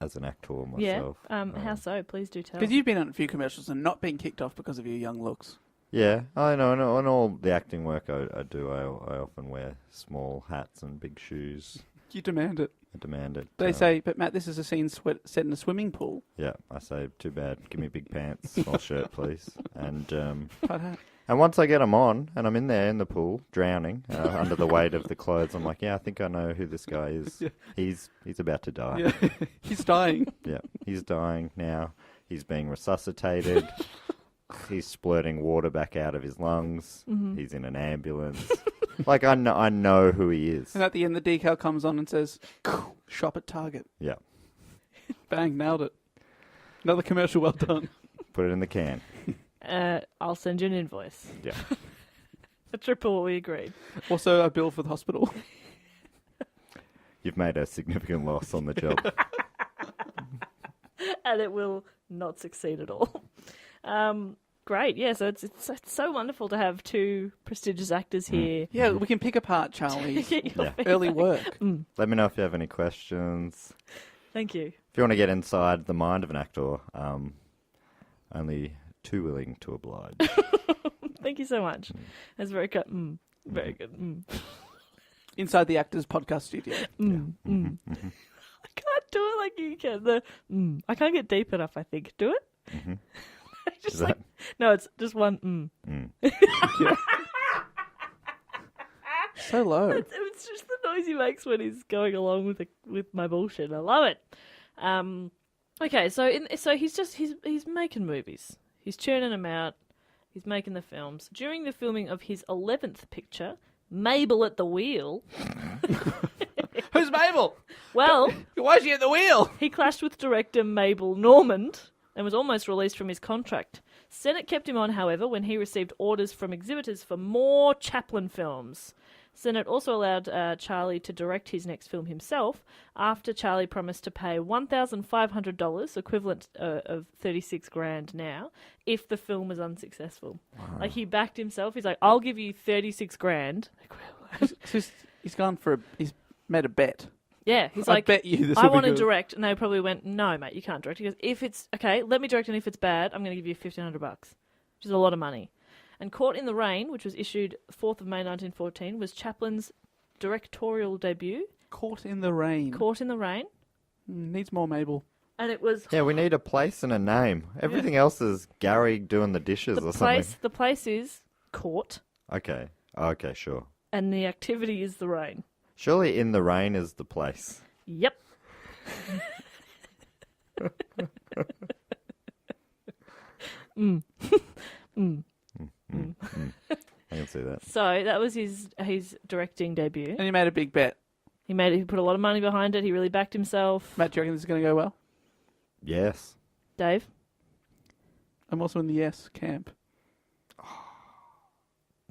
as an actor myself. Yeah. How so? Please do tell. Because you've been on a few commercials and not been kicked off because of your young looks. Yeah, I know. On all the acting work I do, I often wear small hats and big shoes. You demand it. I demand it. They say, but Matt, this is a scene set in a swimming pool. Yeah, I say, too bad. Give me big pants, small shirt, please. And Tight hat. and once I get them on, and I'm in there in the pool, drowning under the weight of the clothes, I'm like, yeah, I think I know who this guy is. Yeah. He's about to die. Yeah. He's dying. Yeah, he's dying now. He's being resuscitated. He's splurting water back out of his lungs. Mm-hmm. He's in an ambulance. Like, I know who he is. And at the end, the decal comes on and says, shop at Target. Yeah, Bang, nailed it. Another commercial well done. put it in the can. I'll send you an invoice. Yeah. A triple what we agreed. Also, a bill for the hospital. You've made a significant loss on the job. And it will not succeed at all. Great, yeah, so it's so wonderful to have two prestigious actors here. Yeah, we can pick apart Charlie's Get your Yeah. feedback. early work. Let me know if you have any questions. Thank you. If you want to get inside the mind of an actor, only too willing to oblige. Thank you so much. That's very good. Very good. Inside the Actors Podcast Studio. I can't do it like you can. I can't get deep enough, I think. Do it? Just Is like, that- no, it's just one. So low. It's just the noise he makes when he's going along with my bullshit. I love it. Okay, so he's making movies. He's churning them out. He's making the films. During the filming of his 11th picture, Mabel at the Wheel. Who's Mabel? Well, Why is she at the wheel? he clashed with director Mabel Normand and was almost released from his contract. Sennett kept him on, however, when he received orders from exhibitors for more Chaplin films. Sennett also allowed Charlie to direct his next film himself after Charlie promised to pay $1,500, equivalent of 36 grand now, if the film was unsuccessful. Like, he backed himself. He's like, I'll give you 36 grand. He's he's made a bet. Yeah, he's I like, bet you this I will be want to good. direct, and they probably went, no, mate, you can't direct. He goes, if it's okay, let me direct, and if it's bad, I'm going to give you $1,500, which is a lot of money. And Caught in the Rain, which was issued 4th of May 1914, was Chaplin's directorial debut. Caught in the rain. Caught in the Rain. Needs more Mabel. And it was Yeah, we need a place and a name. Everything else is Gary doing the dishes or something. the place is court, Okay, sure. and the activity is the rain. Surely In the Rain is the place. Yep. I can see that. So that was his directing debut. And you made a big bet. He put a lot of money behind it. He really backed himself. Matt, do you reckon this is going to go well? Yes. Dave? I'm also in the yes camp.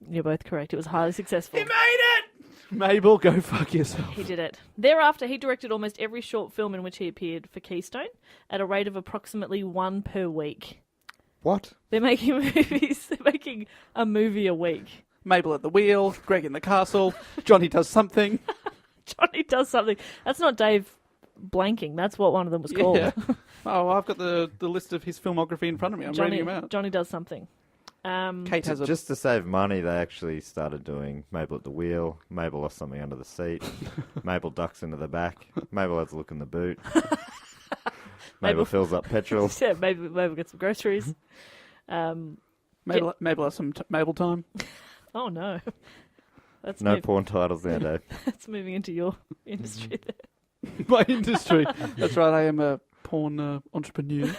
You're both correct. It was highly successful. Made it! Mabel, go fuck yourself. He did it. Thereafter, he directed almost every short film in which he appeared for Keystone at a rate of approximately one per week. What? They're making movies. They're making a movie a week. Mabel at the wheel, Greg in the castle, Johnny does something. Johnny does something. That's not Dave blanking. That's what one of them was called. Yeah. Oh, I've got the list of his filmography in front of me. I'm reading them out. Johnny does something. Kate has a... Just to save money, they actually started doing Mabel at the wheel. Mabel lost something under the seat. Mabel ducks into the back. Mabel has a look in the boot. Mabel fills up petrol. Yeah, maybe get some groceries. Mabel has some Mabel time. Oh no, that's No porn titles there, Dave. That's moving into your industry there. My industry. That's right, I am a porn entrepreneur.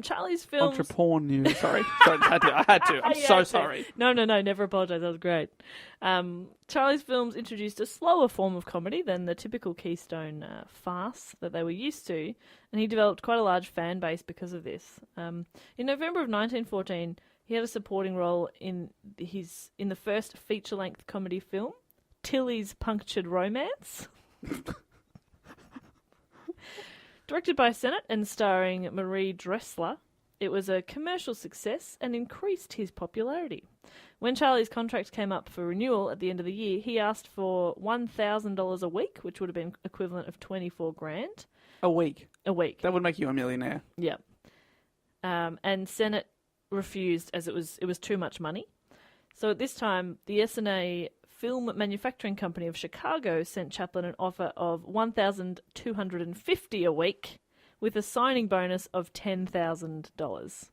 Charlie's films... Entrepreneur, sorry. I had to. I'm so sorry. No, never apologise. That was great. Charlie's films introduced a slower form of comedy than the typical Keystone farce that they were used to, and he developed quite a large fan base because of this. In November of 1914, he had a supporting role in the first feature-length comedy film, Tilly's Punctured Romance. Directed by Sennett and starring Marie Dressler, it was a commercial success and increased his popularity. When Charlie's contract came up for renewal at the end of the year, he asked for $1,000 a week, which would have been equivalent of $24,000 A week. a week. That would make you a millionaire. Yeah. And Sennett refused as it was too much money. So at this time, the S&A Film Manufacturing Company of Chicago sent Chaplin an offer of $1,250 a week with a signing bonus of $10,000.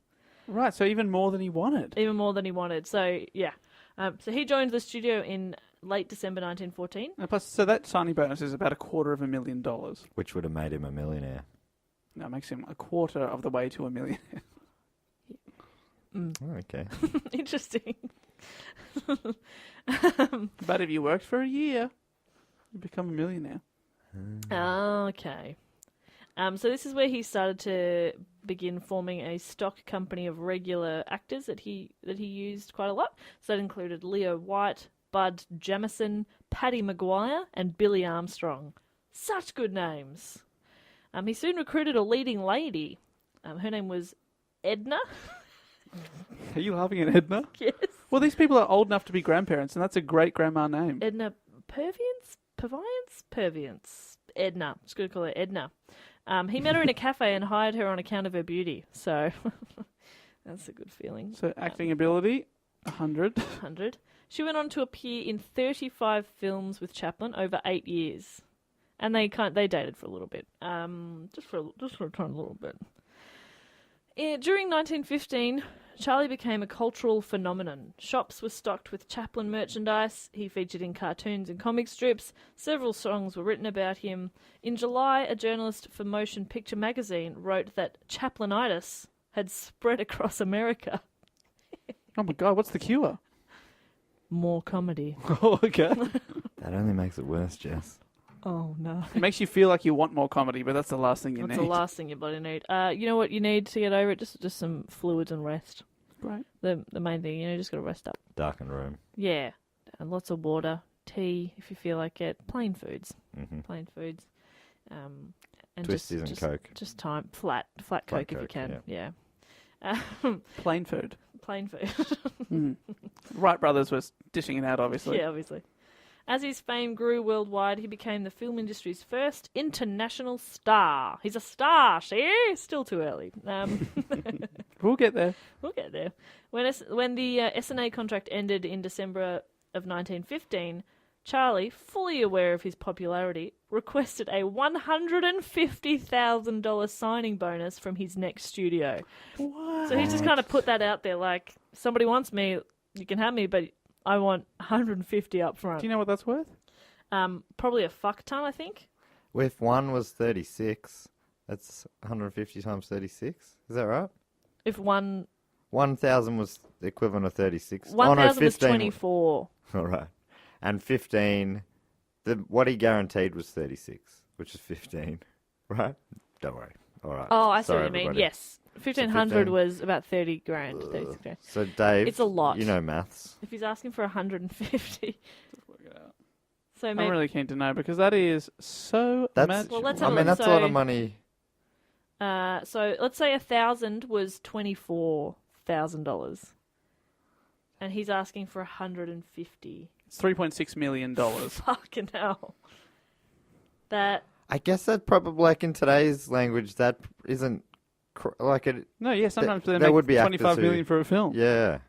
Right, so even more than he wanted. Even more than he wanted. So, yeah. So he joined the studio in late December 1914. And plus, so that signing bonus is about $250,000. Which would have made him a millionaire. No, it makes him a quarter of the way to a millionaire. Oh, okay. Interesting. But if you worked for a year, you become a millionaire. Okay. So this is where he started to begin forming a stock company of regular actors that he used quite a lot. So that included Leo White, Bud Jamison, Paddy Maguire, and Billy Armstrong. Such good names. He soon recruited a leading lady. Her name was Edna. Are you laughing at Edna? Yes. Well, these people are old enough to be grandparents, and that's a great grandma name. Edna Purviance? Edna. Just going to call her Edna. He met her in a cafe and hired her on account of her beauty. So that's a good feeling. So acting ability, 100. 100. She went on to appear in 35 films with Chaplin over 8 years. And they dated for a little bit. Just for a tiny little bit. During 1915, Charlie became a cultural phenomenon. Shops were stocked with Chaplin merchandise. He featured in cartoons and comic strips. Several songs were written about him. In July, a journalist for Motion Picture Magazine wrote that Chaplinitis had spread across America. Oh my God, what's the cure? More comedy. Oh, okay. That only makes it worse, Jess. Oh, no. It makes you feel like you want more comedy, but that's the last thing you need. That's the last thing you bloody need. You know what you need to get over it? Just some fluids and rest. Great. The main thing, just got to rest up. Darkened room. Yeah. And lots of water, tea, if you feel like it. Plain foods. Mm-hmm. Plain foods. And Twisties and Coke. Just time. Flat Coke if you can. Yeah. Plain food. Plain food. Wright brothers was dishing it out, obviously. Yeah, obviously. As his fame grew worldwide, he became the film industry's first international star. He's a star, see? Still too early. We'll get there. We'll get there. When the S&A contract ended in December of 1915, Charlie, fully aware of his popularity, requested a $150,000 signing bonus from his next studio. What? So he's just kind of put that out there, like, somebody wants me, you can have me, but I want 150 up front. Do you know what that's worth? Probably a fuck ton, I think. If one was 36, that's 150 times 36. Is that right? If 1,000 was the equivalent of 36. 1,000 was 15 24. All right. And 15, what he guaranteed was 36, which is 15. Right? Don't worry. All right. Oh, I see Sorry, what you mean. everybody. Yes. 1,500 15. was about 30 grand. 36 grand. So, Dave, It's a lot. You know maths. If he's asking for 150. So I'm maybe, really keen to know because that is so That's, much. Well, let's I have a mean, look. that's a lot So- of money. so let's say 1,000 was $24,000. And he's asking for 150. It's $3.6 million. Fucking hell. That, I guess that probably, like in today's language, that isn't like it. No, yeah, sometimes they there make would be actors 25 who- million for a film. Yeah.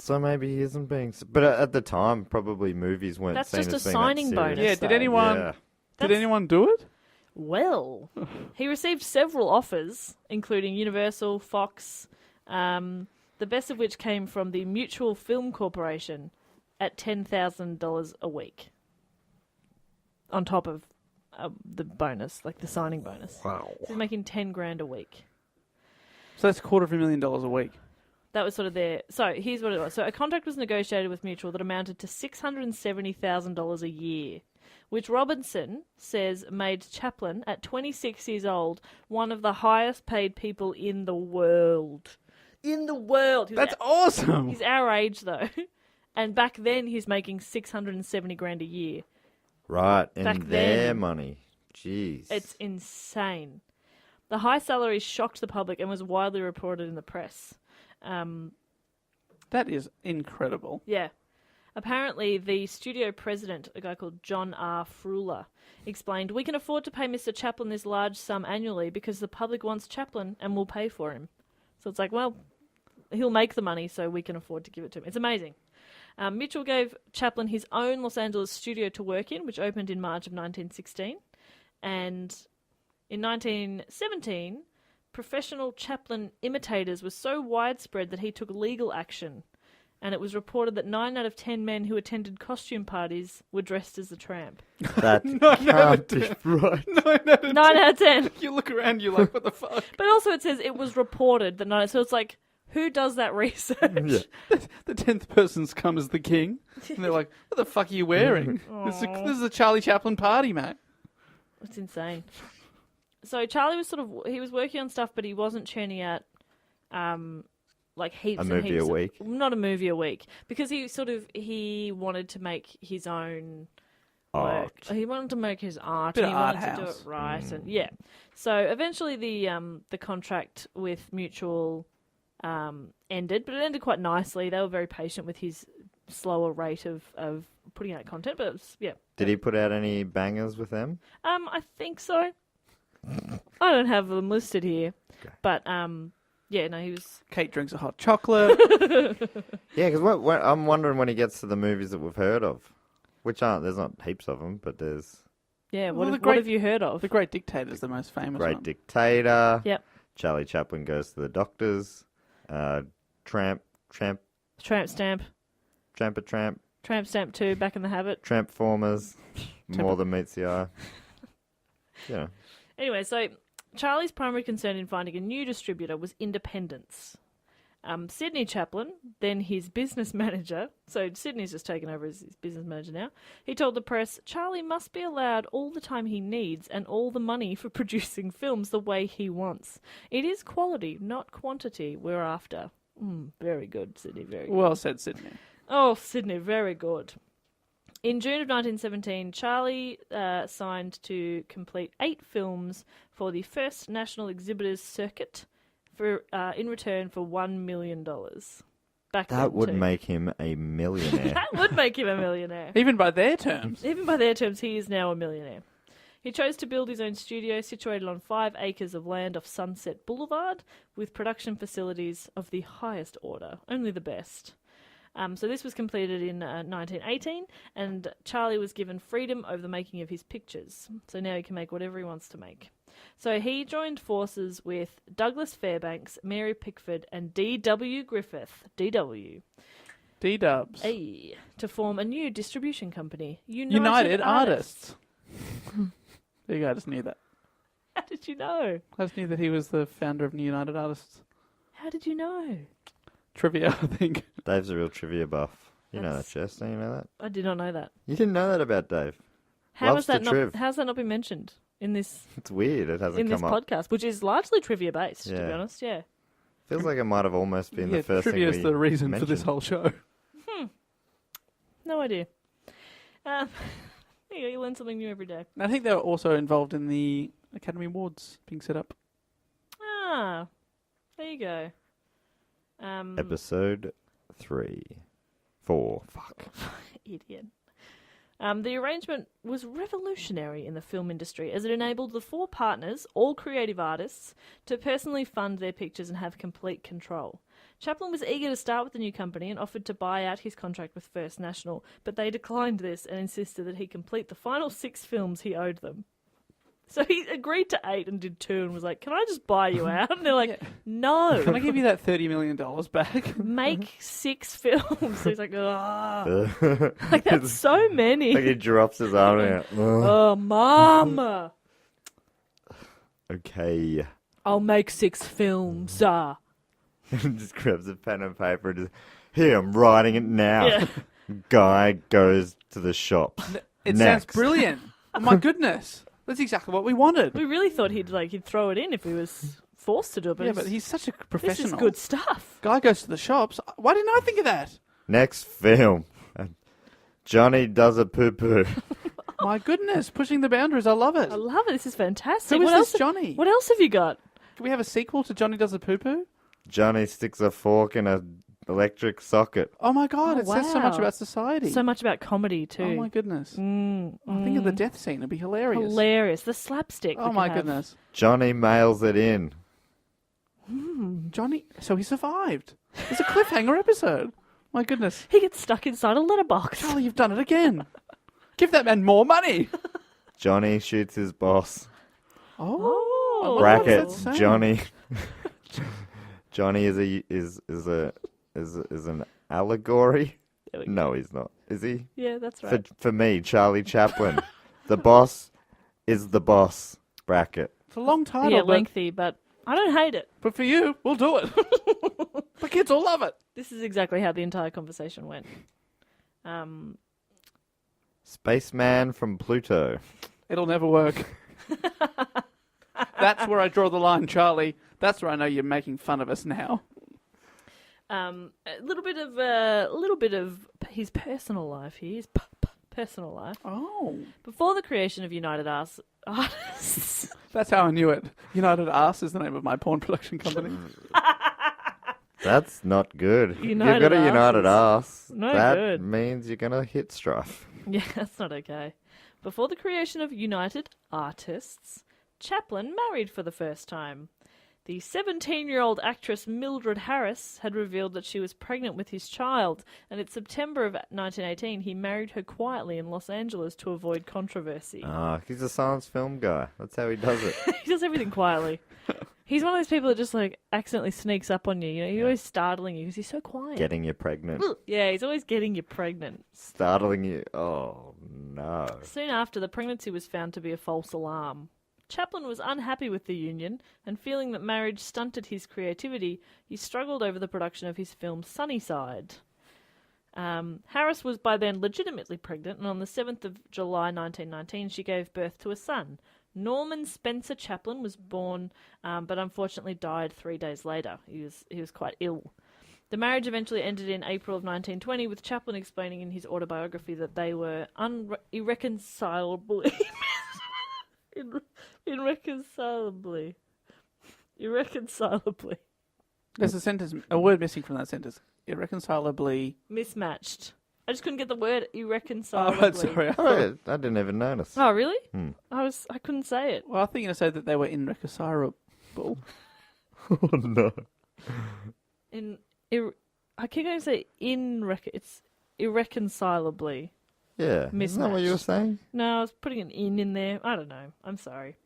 So maybe he isn't being. But at the time, probably movies weren't That's seen just as a being that signing serious. bonus. Yeah, did So, anyone Yeah. did That's- anyone do it? well, he received several offers, including Universal, Fox, the best of which came from the Mutual Film Corporation at $10,000 a week. On top of the bonus, like the signing bonus. Wow. So he's making 10 grand a week. So that's $250,000 a week. That was sort of their... So here's what it was. So a contract was negotiated with Mutual that amounted to $670,000 a year, which Robinson says made Chaplin, at 26 years old, one of the highest paid people in the world. In the world! That's awesome. He's our age, though. And back then, he's making 670 grand a year. Right, Back and their then- money. Jeez. It's insane. The high salary shocked the public and was widely reported in the press. That is incredible. Yeah. Apparently, the studio president, a guy called John R. Fruller, explained, "We can afford to pay Mr. Chaplin this large sum annually because the public wants Chaplin and will pay for him." So it's like, well, he'll make the money so we can afford to give it to him. It's amazing. Mitchell gave Chaplin his own Los Angeles studio to work in, which opened in March of 1916. And in 1917, professional Chaplin imitators were so widespread that he took legal action. And it was reported that 9 out of 10 men who attended costume parties were dressed as the tramp. That can't be right. 9 out of 10. You look around, you're like, what the fuck? But also it says it was reported that 9. So it's like, who does that research? Yeah. The 10th person's come as the king. And they're like, what the fuck are you wearing? This is a Charlie Chaplin party, mate. It's insane. So Charlie was he was working on stuff, but he wasn't churning out like heaps A and movie heaps a week? Not a movie a week. Because he wanted to make his own Art. work. He wanted to make his art Bit and he of art wanted to do house. it right and yeah. So eventually the contract with Mutual ended, but it ended quite nicely. They were very patient with his slower rate of putting out content, but it was, yeah. Did he put out any bangers with them? I think so. I don't have them listed here. Okay. But yeah, no, he was Kate drinks a hot chocolate. Yeah, because I'm wondering when he gets to the movies that we've heard of, which aren't, there's not heaps of them, but there's yeah, Well, what have you heard of? The Great Dictator's the most famous Great one. Dictator. Yep. Charlie Chaplin Goes to the Doctors. Tramp, Tramp Stamp. Tramp Stamp 2, Back in the Habit. Formers. More Than Meets the Eye. Yeah. Anyway, so Charlie's primary concern in finding a new distributor was independence. Sidney Chaplin, then his business manager, so Sidney's just taken over as his business manager now, he told the press, Charlie must be allowed all the time he needs and all the money for producing films the way he wants. It is quality, not quantity, we're after. Very good, Sidney, very good. Well said, Sydney. Oh, Sidney, very good. In June of 1917, Charlie signed to complete 8 films for the first National Exhibitors Circuit for in return for $1 million. Back That then, would too. make him a millionaire. That would make him a millionaire. Even by their terms. Even by their terms, he is now a millionaire. He chose to build his own studio situated on 5 acres of land off Sunset Boulevard with production facilities of the highest order, only the best. So this was completed in 1918, and Charlie was given freedom over the making of his pictures. So now he can make whatever he wants to make. So he joined forces with Douglas Fairbanks, Mary Pickford, and D.W. Griffith, D.W. D-dubs. To form a new distribution company, United Artists. There you go, I just knew that. How did you know? I just knew that he was the founder of United Artists. How did you know? Trivia, I think. Dave's a real trivia buff. You know that, Jess. Don't you know that? I did not know that. You didn't know that about Dave. How Loves has that to not? triv. How's that not been mentioned in this It's weird. It hasn't this come up. podcast, which is largely trivia based, to be Yeah. honest? Yeah. Feels like it might have almost been the first thing trivia we is the reason for this mentioned. whole show. No idea. There you go, you learn something new every day. And I think they were also involved in the Academy Awards being set up. Ah, there you go. Episode 3. 4. Fuck. Idiot. The arrangement was revolutionary in the film industry as it enabled the four partners, all creative artists, to personally fund their pictures and have complete control. Chaplin was eager to start with the new company and offered to buy out his contract with First National, but they declined this and insisted that he complete the final 6 films he owed them. So he agreed to 8 and did 2 and was like, can I just buy you out? And they're like, no. Can I give you that $30 million back? Make 6 films. So he's like, ah. Like, that's so many. Like he drops his arm out. Oh, Mama. Okay. I'll make 6 films. Just grabs a pen and paper and just, here, I'm writing it now. Yeah. Guy goes to the shop. It Next. sounds brilliant. Oh my goodness. That's exactly what we wanted. We really thought he'd throw it in if he was forced to do it. But Yeah, but he's such a professional. this is good stuff. Guy goes to the shops. Why didn't I think of that? Next film. Johnny does a poo-poo. My goodness, pushing the boundaries. I love it. I love it. This is fantastic. Who is What else? this Johnny? What else have you got? Can we have a sequel to Johnny Does a Poo-Poo? Johnny sticks a fork in a electric socket. Oh my God, Oh, it says so much wow. about society. So much about comedy too. Oh my goodness. I think of the death scene. It'd be hilarious. Hilarious. The slapstick. Oh we my could have. goodness. Johnny mails it in. Johnny, so he survived. It's a cliffhanger episode. My goodness. He gets stuck inside a letterbox. Charlie, you've done it again. Give that man more money. Johnny shoots his boss. Oh. Oh. Bracket. what's that saying? Johnny. Johnny is an allegory. There we go. No, he's not. Is he? Yeah, that's right. For me, Charlie Chaplin. The boss is the boss. Bracket. It's a long title, Yeah, but, lengthy, but I don't hate it. but for you, we'll do it. The kids will love it. This is exactly how the entire conversation went. Spaceman from Pluto. It'll never work. That's where I draw the line, Charlie. That's where I know you're making fun of us now. A little bit of his personal life here. His personal life. Oh. Before the creation of United Artists, That's how I knew it. United Arse is the name of my porn production company. That's not good. United You've got a united ass. No that good. means you're gonna hit strife. yeah, that's not okay. Before the creation of United Artists, Chaplin married for the first time. The 17-year-old actress Mildred Harris had revealed that she was pregnant with his child, and in September of 1918 he married her quietly in Los Angeles to avoid controversy. He's a science film guy. That's how he does it. He does everything quietly. He's one of those people that just like accidentally sneaks up on you. You know, he's always startling you because he's so quiet. Getting you pregnant. Yeah, he's always getting you pregnant. Startling you. Oh, no. Soon after, the pregnancy was found to be a false alarm. Chaplin was unhappy with the union, and feeling that marriage stunted his creativity, he struggled over the production of his film Sunnyside. Harris was by then legitimately pregnant, and on the 7th of July 1919 she gave birth to a son. Norman Spencer Chaplin was born, but unfortunately died 3 days later. He was quite ill. The marriage eventually ended in April of 1920, with Chaplin explaining in his autobiography that they were irreconcilably... irreconcilably. There's a word missing from that sentence. Irreconcilably. Mismatched. I just couldn't get the word Oh, irreconcilably. sorry. I didn't even notice. Oh, really? Hmm. I couldn't say it. Well, I think you said that they were irreconcilable. Oh, no. I keep going to say it's irreconcilably. Yeah. Isn't that what you were Mismatched. saying? No, I was putting an in there. I don't know. I'm sorry.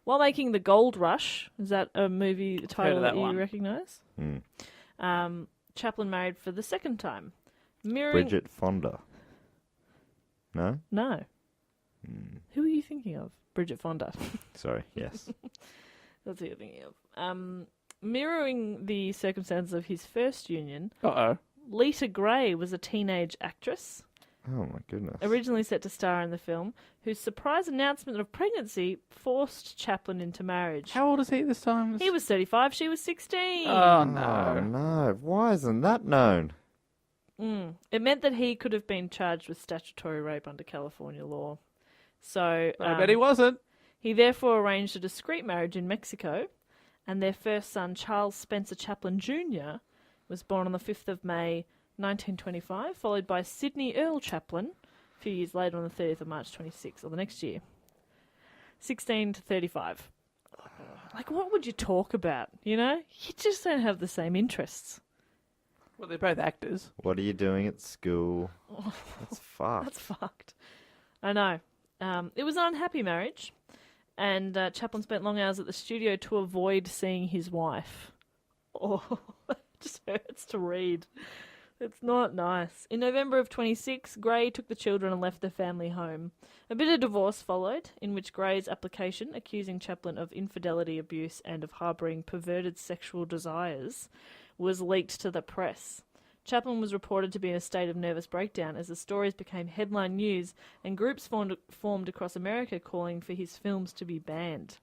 While making The Gold Rush, is that a movie title that that you one. recognise? Hmm. Chaplin married for the second time. Mirroring... Bridget Fonda. No? No. Who are you thinking of? Bridget Fonda. Sorry. Yes. That's who you're thinking of. Mirroring the circumstances of his first union, Uh-oh. Lita Gray was a teenage actress, Oh my goodness. originally set to star in the film, whose surprise announcement of pregnancy forced Chaplin into marriage. How old is he this time? He was 35, she was 16. Oh, Oh no. no. Why isn't that known? It meant that he could have been charged with statutory rape under California law. So I bet he wasn't. he therefore arranged a discreet marriage in Mexico, and their first son, Charles Spencer Chaplin Jr., was born on the 5th of May 1925, followed by Sidney Earl Chaplin a few years later on the 30th of March 26, or the next year. 16 to 35. Like, what would you talk about, you know? You just don't have the same interests. Well, they're both actors. What are you doing at school? That's fucked. That's fucked. I know. It was an unhappy marriage, and Chaplin spent long hours at the studio to avoid seeing his wife. Oh, it just hurts to read. It's not nice. In November of 26, Gray took the children and left the family home. A bitter divorce followed, in which Gray's application accusing Chaplin of infidelity, abuse, and of harbouring perverted sexual desires was leaked to the press. Chaplin was reported to be in a state of nervous breakdown as the stories became headline news and groups formed across America calling for his films to be banned.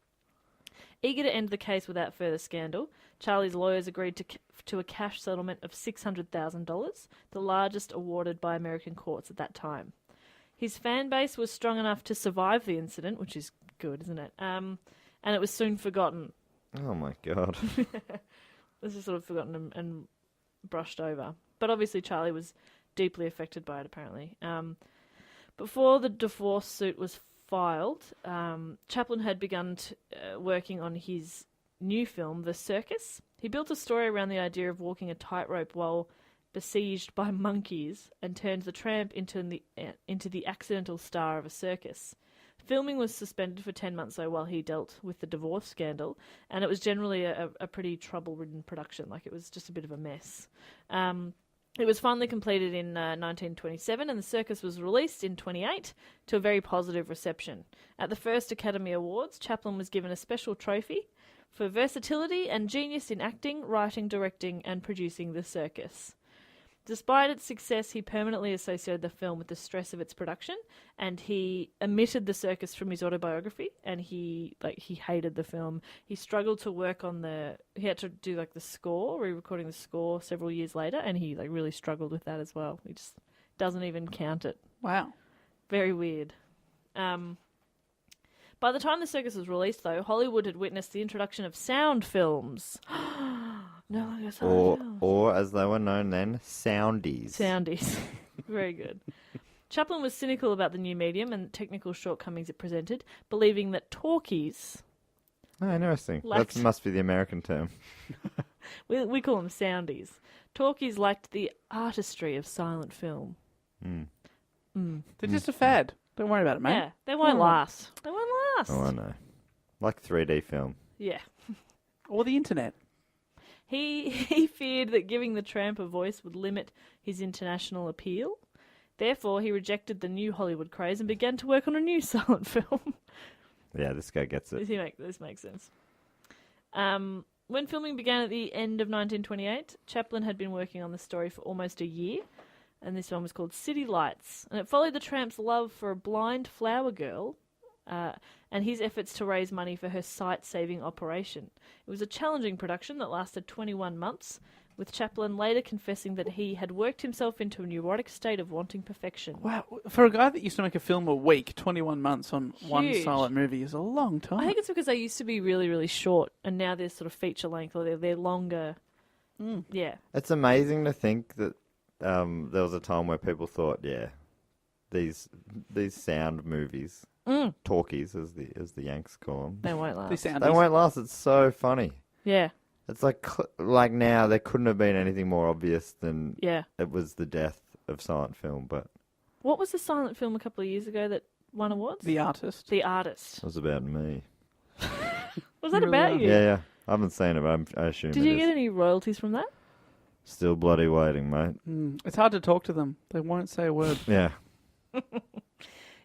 Eager to end the case without further scandal, Charlie's lawyers agreed to a cash settlement of $600,000, the largest awarded by American courts at that time. His fan base was strong enough to survive the incident, which is good, isn't it? And it was soon forgotten. Oh my god. This is sort of forgotten and brushed over. But obviously Charlie was deeply affected by it, apparently. Before the divorce suit was filed, Chaplin had begun working on his new film, The Circus. He built a story around the idea of walking a tightrope while besieged by monkeys and turned the tramp into the accidental star of a circus. Filming was suspended for 10 months, though, while he dealt with the divorce scandal, and it was generally a pretty trouble-ridden production. Like, it was just a bit of a mess. It was finally completed in 1927, and The Circus was released in 28 to a very positive reception. At the first Academy Awards, Chaplin was given a special trophy for versatility and genius in acting, writing, directing, and producing The Circus. Despite its success, he permanently associated the film with the stress of its production, and he omitted The Circus from his autobiography, and he hated the film. He struggled to work on he had to do the score, re-recording the score several years later, and he really struggled with that as well. He just doesn't even count it. Wow. Very weird. By the time The Circus was released, though, Hollywood had witnessed the introduction of sound films. No longer silent films. Or, as they were known then, soundies. Soundies. Very good. Chaplin was cynical about the new medium and technical shortcomings it presented, believing that talkies... Oh, interesting. Lacked- That must be the American term. We call them soundies. Talkies lacked the artistry of silent film. They're just a fad. Don't worry about it, mate. Yeah, they won't last. They won't last. Oh, I know. Like 3D film. Yeah. Or the internet. He feared that giving the tramp a voice would limit his international appeal. Therefore, he rejected the new Hollywood craze and began to work on a new silent film. Yeah, this guy gets it. This makes sense. When filming began at the end of 1928, Chaplin had been working on the story for almost a year, and this one was called City Lights, and it followed the tramp's love for a blind flower girl and his efforts to raise money for her sight-saving operation. It was a challenging production that lasted 21 months, with Chaplin later confessing that he had worked himself into a neurotic state of wanting perfection. Wow. For a guy that used to make a film a week, 21 months on one Huge. silent movie is a long time. I think it's because they used to be really, really short, and now they're sort of feature length, or they're longer. Yeah. It's amazing to think that there was a time where people thought, yeah, these sound movies, talkies as the Yanks call them, They won't last. They sound they won't last. It's so funny. Yeah. It's like now there couldn't have been anything more obvious than Yeah. it was the death of silent film, but What was the silent film a couple of years ago that won awards? The Artist. The Artist. it was about me. Was that Really about are. you? Yeah. I haven't seen it, but I assume Did it you is. get any royalties from that? Still bloody waiting, mate. It's hard to talk to them. They won't say a word. Yeah.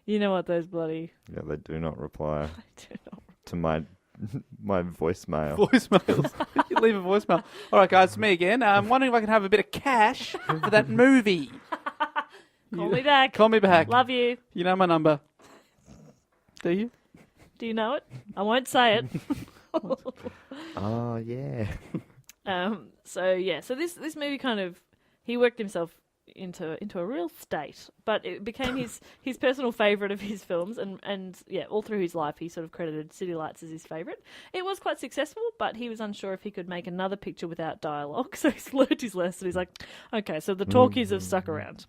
You know what those bloody... Yeah, they do not reply I do not. to my voicemail. Voicemails. You leave a voicemail. All right, guys, it's me again. I'm wondering if I can have a bit of cash for that movie. Call me back. Call me back. Love you. You know my number. Do you? Do you know it? I won't say it. Oh, yeah. So this movie kind of, he worked himself into a real state, but it became his personal favourite of his films, and all through his life he sort of credited City Lights as his favourite. It was quite successful, but he was unsure if he could make another picture without dialogue, so he's learnt his lesson. He's like, okay, so the talkies have stuck around.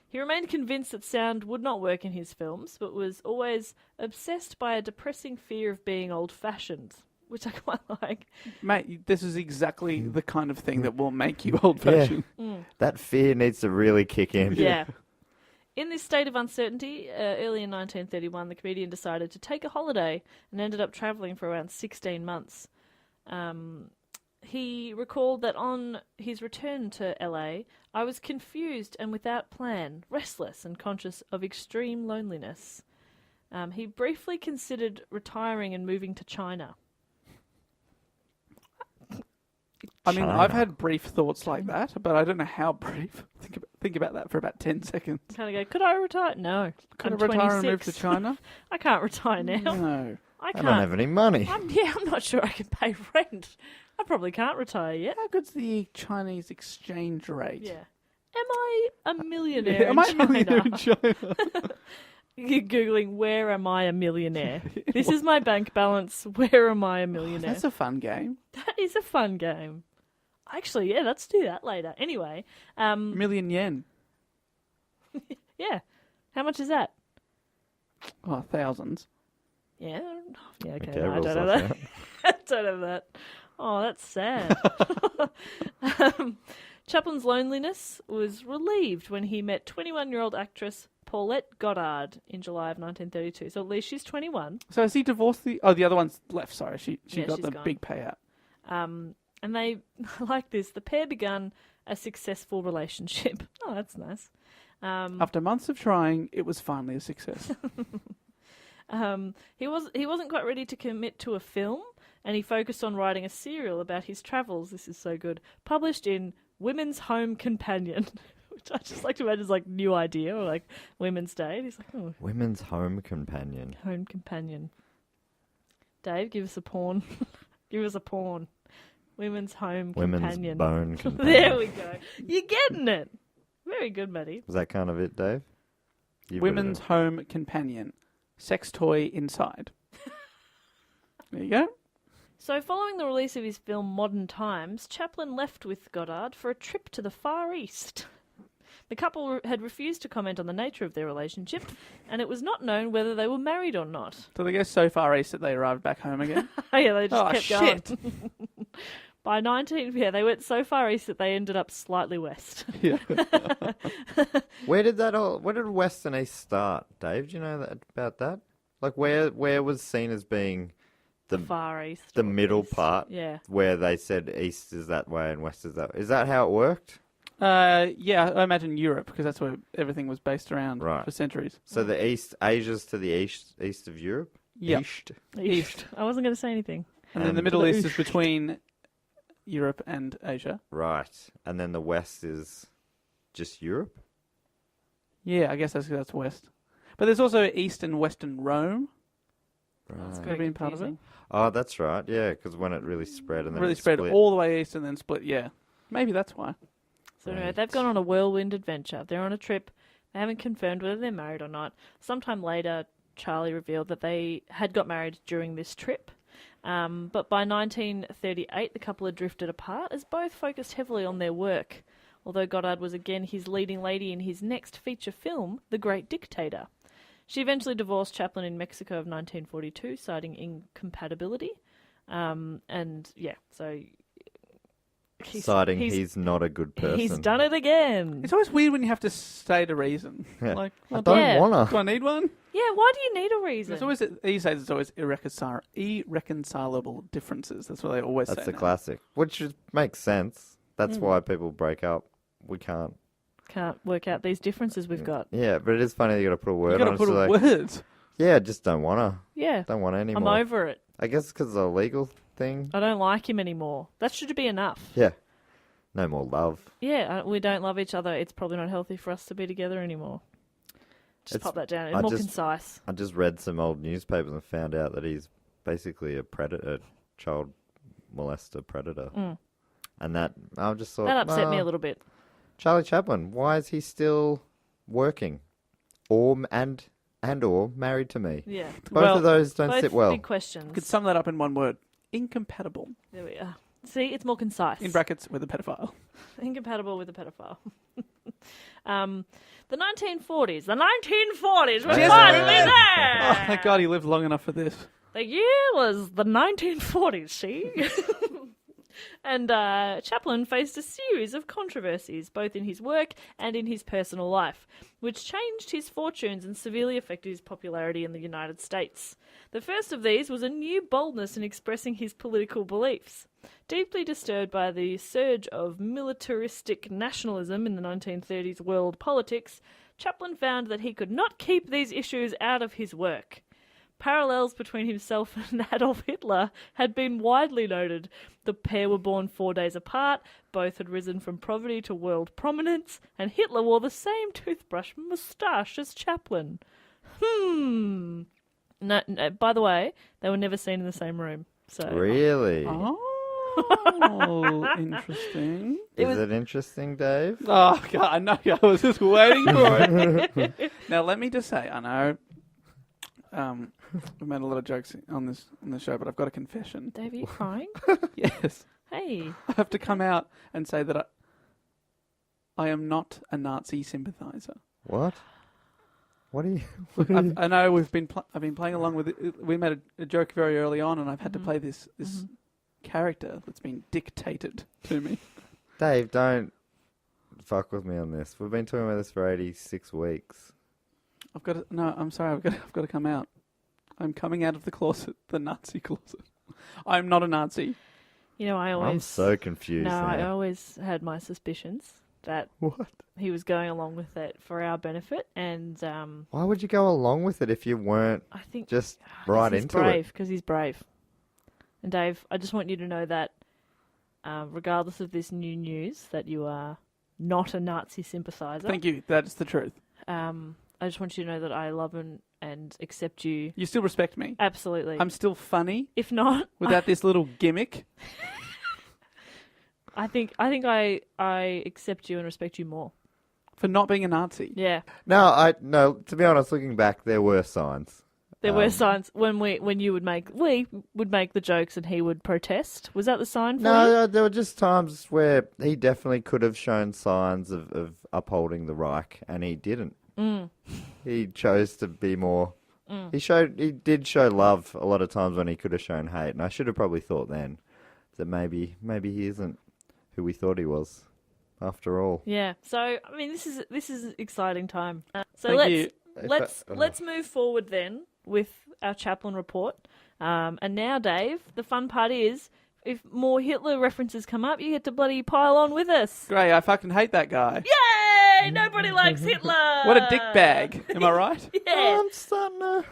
He remained convinced that sound would not work in his films, but was always obsessed by a depressing fear of being old-fashioned, which I quite like. Mate, this is exactly the kind of thing that will make you old-fashioned. That fear needs to really kick in. Yeah. In this state of uncertainty, early in 1931, the comedian decided to take a holiday and ended up travelling for around 16 months. He recalled that on his return to LA, I was confused and without plan, restless and conscious of extreme loneliness. He briefly considered retiring and moving to China. I mean, China. I've had brief thoughts like that, but I don't know how brief. Think about that for about 10 seconds. Kind of go, could I retire? No. Could I I'm retire 26. and move to China? I can't retire now. No. I I can't. don't have any money. I'm not sure I can pay rent. I probably can't retire yet. How good's the Chinese exchange rate? Yeah. Am I a millionaire Am in I China? a millionaire in China? You're Googling, where am I a millionaire? This is my bank balance. Where am I a millionaire? That's a fun game. That is a fun game. Actually, yeah, let's do that later. Anyway, Million yen. yeah. How much is that? Oh, thousands. Yeah. Yeah, okay. Okay, No, I rules don't have like that. I don't have that. Oh, that's sad. Chaplin's loneliness was relieved when he met 21-year-old actress Paulette Goddard in July of 1932. So at least she's 21. So has he divorced the... Oh, the other one's left, sorry. She Yeah, got she's the gone. big payout. And they, like this, the pair began a successful relationship. Oh, that's nice. After months of trying, it was finally a success. He wasn't quite ready to commit to a film, and he focused on writing a serial about his travels. This is so good. Published in Women's Home Companion, which I just like to imagine as like new idea or like Women's Day. And he's like, oh, Women's Home Companion. Home Companion. Dave, give us a porn. Give us a porn. Women's Home Women's Companion. Bone Companion. There we go. You're getting it. Very good, Matty. Was that kind of it, Dave? You've Women's got home companion. Sex toy inside. There you go. So, following the release of his film Modern Times, Chaplin left with Goddard for a trip to the Far East. The couple had refused to comment on the nature of their relationship, and it was not known whether they were married or not. So they go so far east that they arrived back home again. Yeah, they just Oh, kept shit. going. They went so far east that they ended up slightly west. Yeah. Where did West and East start, Dave? Do you know about that? Like where was seen as being The Far East. the or middle east. part? Yeah. Where they said East is that way and West is that way. Is that how it worked? Yeah, I imagine Europe, because that's where everything was based around Right. for centuries. So the Asia's to the east of Europe? Yep. East. I wasn't going to say anything. And then the And- Middle East is East. between Europe and Asia. Right. And then the West is just Europe? Yeah, I guess that's west. But there's also East and Western Rome. That's Right. very Been part of it. confusing. Oh, that's right. Yeah, because when it really spread and then Really it spread split. all the way east and then split. Yeah, maybe that's why. So anyway, Right. they've gone on a whirlwind adventure. They're on a trip. They haven't confirmed whether they're married or not. Sometime later, Charlie revealed that they had got married during this trip. But by 1938, the couple had drifted apart as both focused heavily on their work, although Goddard was again his leading lady in his next feature film, The Great Dictator. She eventually divorced Chaplin in Mexico of 1942, citing incompatibility. And yeah, so Deciding he's not a good person. he's done it again. It's always weird when you have to state a reason. Yeah. Like, I well, don't Yeah. wanna. do I need one? Yeah, why do you need a reason? It's always these days. It's always irreconcilable differences. That's what they always That's say. the classic, which makes sense. That's why people break up. We can't. Can't work out these differences we've got. Yeah, but it is funny you got to put a You word got on to it. put so a like, word. yeah, just don't wanna. Yeah, Don't want any I'm more. over it. I guess because it's a legal thing. I don't like him anymore. That should be enough. Yeah. No more love. Yeah, we don't love each other. It's probably not healthy for us to be together anymore. Just It's- pop that down. It's I more just- concise. I just read some old newspapers and found out that he's basically a predator, child molester predator. And that I just thought That upset me "Nah, a little bit. Charlie Chaplin, why is he still working, or married to me? Yeah. Both of those don't both sit well. big questions. Could sum that up in one word: incompatible. There we are. See, it's more concise. In brackets, with a pedophile. Incompatible with a pedophile. The 1940s. The 1940s. We're Yeah. finally Oh, there. thank God he lived long enough for this. The year was the 1940s, see? And Chaplin faced a series of controversies, both in his work and in his personal life, which changed his fortunes and severely affected his popularity in the United States. The first of these was a new boldness in expressing his political beliefs. Deeply disturbed by the surge of militaristic nationalism in the 1930s world politics, Chaplin found that he could not keep these issues out of his work. Parallels between himself and Adolf Hitler had been widely noted. The pair were born 4 days apart, both had risen from poverty to world prominence, and Hitler wore the same toothbrush moustache as Chaplin. No, by the way, they were never seen in the same room. So Really? Oh, interesting. Is it interesting, Dave? Oh, God, I know. I was just waiting for it. Now, let me just say, I know we've made a lot of jokes on the show, but I've got a confession. Dave, are you crying? Yes. Hey. I have to come out and say that I am not a Nazi sympathiser. What? What are you? I know I've been playing along with it. We made a joke very early on, and I've had to play this character that's been dictated to me. Dave, don't fuck with me on this. We've been talking about this for 86 weeks. I'm sorry. I've got to come out. I'm coming out of the closet, the Nazi closet. I'm not a Nazi. You know, I always... I'm so confused No, I now. always had my suspicions that What? he was going along with it for our benefit, and Why would you go along with it if you weren't I think just right he's into brave, it? because he's brave. And Dave, I just want you to know that, regardless of this new news, that you are not a Nazi sympathiser. Thank you. That's the truth. I just want you to know that I love and accept you. You still respect me. Absolutely. I'm still funny If not, without this little gimmick. I think I accept you and respect you more. For not being a Nazi. Yeah. No, to be honest, looking back, there were signs. There were signs when we would make the jokes and he would protest. Was that the sign for you? No, there were just times where he definitely could have shown signs of upholding the Reich, and he didn't. He chose to be more. He did show love a lot of times when he could have shown hate, and I should have probably thought then that maybe he isn't who we thought he was, after all. Yeah. So I mean, this is an exciting time. So Thank you. let's move forward then with our Chaplin report. And now, Dave, the fun part is, if more Hitler references come up, you get to bloody pile on with us. Great, I fucking hate that guy. Yay! Nobody likes Hitler. What a dick bag. Am I right? Yeah. I'm starting to...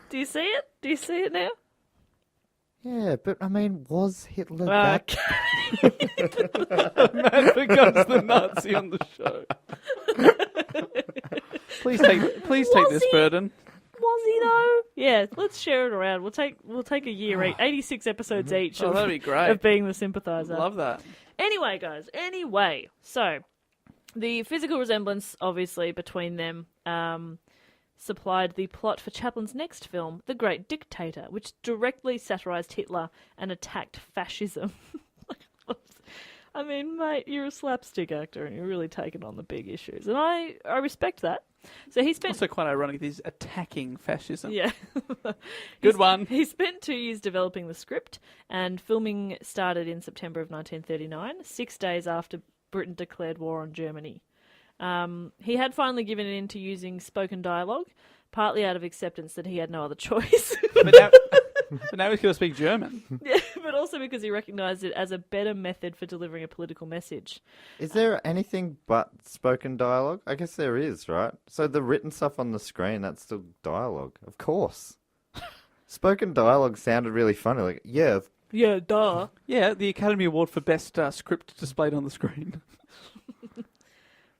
Do you see it? Do you see it now? Yeah, but I mean, was Hitler Okay. Man becomes the Nazi on the show. Please take Was this he? burden. Was he though? Yeah, let's share it around. We'll take a year, 86 episodes each Oh, of, that'd be great. of being the sympathiser. Love that. Anyway, guys. Anyway, so the physical resemblance, obviously, between them supplied the plot for Chaplin's next film, The Great Dictator, which directly satirised Hitler and attacked fascism. I mean, mate, you're a slapstick actor and you're really taking on the big issues. And I respect that. So he spent... Also quite ironic, he's attacking fascism. Yeah. Good one. He spent 2 years developing the script, and filming started in September of 1939, 6 days after Britain declared war on Germany. He had finally given in to using spoken dialogue, partly out of acceptance that he had no other choice. But now he's going to speak German. Yeah, but also because he recognised it as a better method for delivering a political message. Is there anything but spoken dialogue? I guess there is, right? So the written stuff on the screen, that's still dialogue. Of course. Spoken dialogue sounded really funny. Like, yeah, Yeah, duh. Yeah, the Academy Award for Best Script displayed on the screen.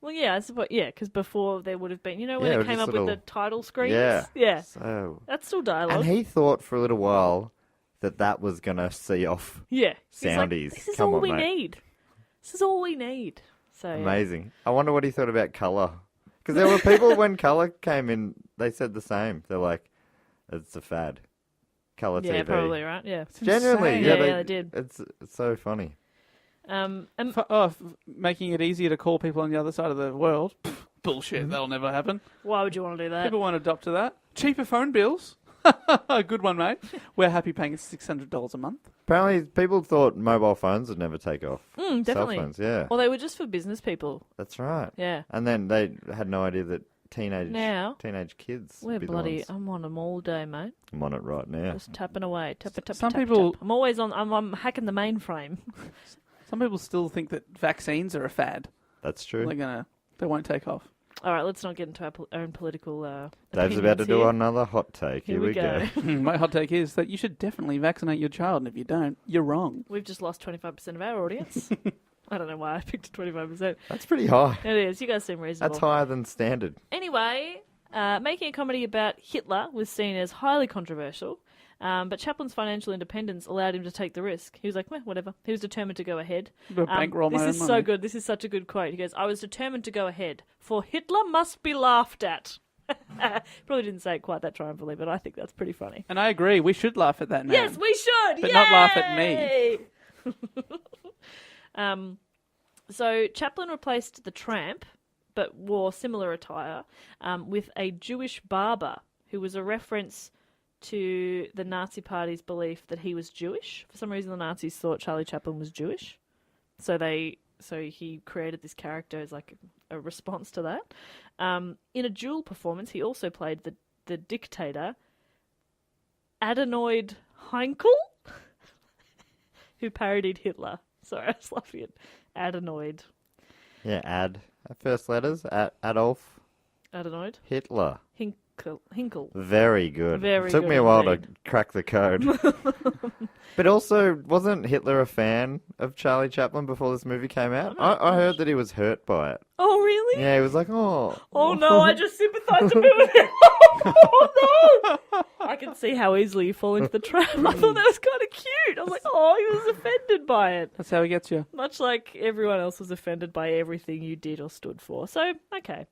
Well, yeah, I suppose, yeah, because before there would have been, you know, when Yeah, it came just up with little- the title screens? Yeah. Yeah. So... That's still dialogue. And he thought for a little while that was going to see off. Yeah. He's like, Soundies. this is Come all on, we mate. need. This is all we need. So yeah. Amazing. I wonder what he thought about colour. Because there were people when colour came in, they said the same. They're like, it's a fad. Colour Yeah, TV. probably, right? Yeah. Genuinely. insane. Yeah, Yeah, they did. It's so funny. Making it easier to call people on the other side of the world. Pff, bullshit, that'll never happen. Why would you want to do that? People won't adopt to that. Cheaper phone bills. Good one, mate. We're happy paying $600 a month. Apparently, people thought mobile phones would never take off. Definitely. Cell phones, yeah. Well, they were just for business people. That's right. Yeah. And then they had no idea that teenage kids We're would be bloody... the ones. I'm on them all day, mate. I'm on it right now. Just tapping away. Tap. Some people- I'm always on... I'm hacking the mainframe. Some people still think that vaccines are a fad. That's true. They won't take off. All right, let's not get into our own political Dave's about to opinions do here. another hot take. Here we go. My hot take is that you should definitely vaccinate your child, and if you don't, you're wrong. We've just lost 25% of our audience. I don't know why I picked 25%. That's pretty high. It is. You guys seem reasonable. That's higher than standard. Anyway, making a comedy about Hitler was seen as highly controversial, but Chaplin's financial independence allowed him to take the risk. He was like, whatever. He was determined to go ahead. But bankroll my This own is so money. good. This is such a good quote. He goes, I was determined to go ahead, for Hitler must be laughed at. Probably didn't say it quite that triumphantly, but I think that's pretty funny. And I agree, we should laugh at that man. Yes, we should! But not laugh at me. So Chaplin replaced the tramp, but wore similar attire, with a Jewish barber, who was a reference to the Nazi Party's belief that he was Jewish. For some reason, the Nazis thought Charlie Chaplin was Jewish, so he created this character as like a response to that. In a dual performance, he also played the dictator Adenoid Heinkel, who parodied Hitler. Sorry, I was laughing at Adenoid. Yeah, first letters, Adolf Adenoid? Hitler. Hinkle. Very good. Very Took good me a while indeed. to crack the code. But also, wasn't Hitler a fan of Charlie Chaplin before this movie came out? I heard that he was hurt by it. Oh, really? Yeah, he was like, oh. Oh, no, I just sympathise a bit with him. Oh, no! I can see how easily you fall into the trap. I thought that was kind of cute. I was like, oh, he was offended by it. That's how he gets you. Much like everyone else was offended by everything you did or stood for. So, okay.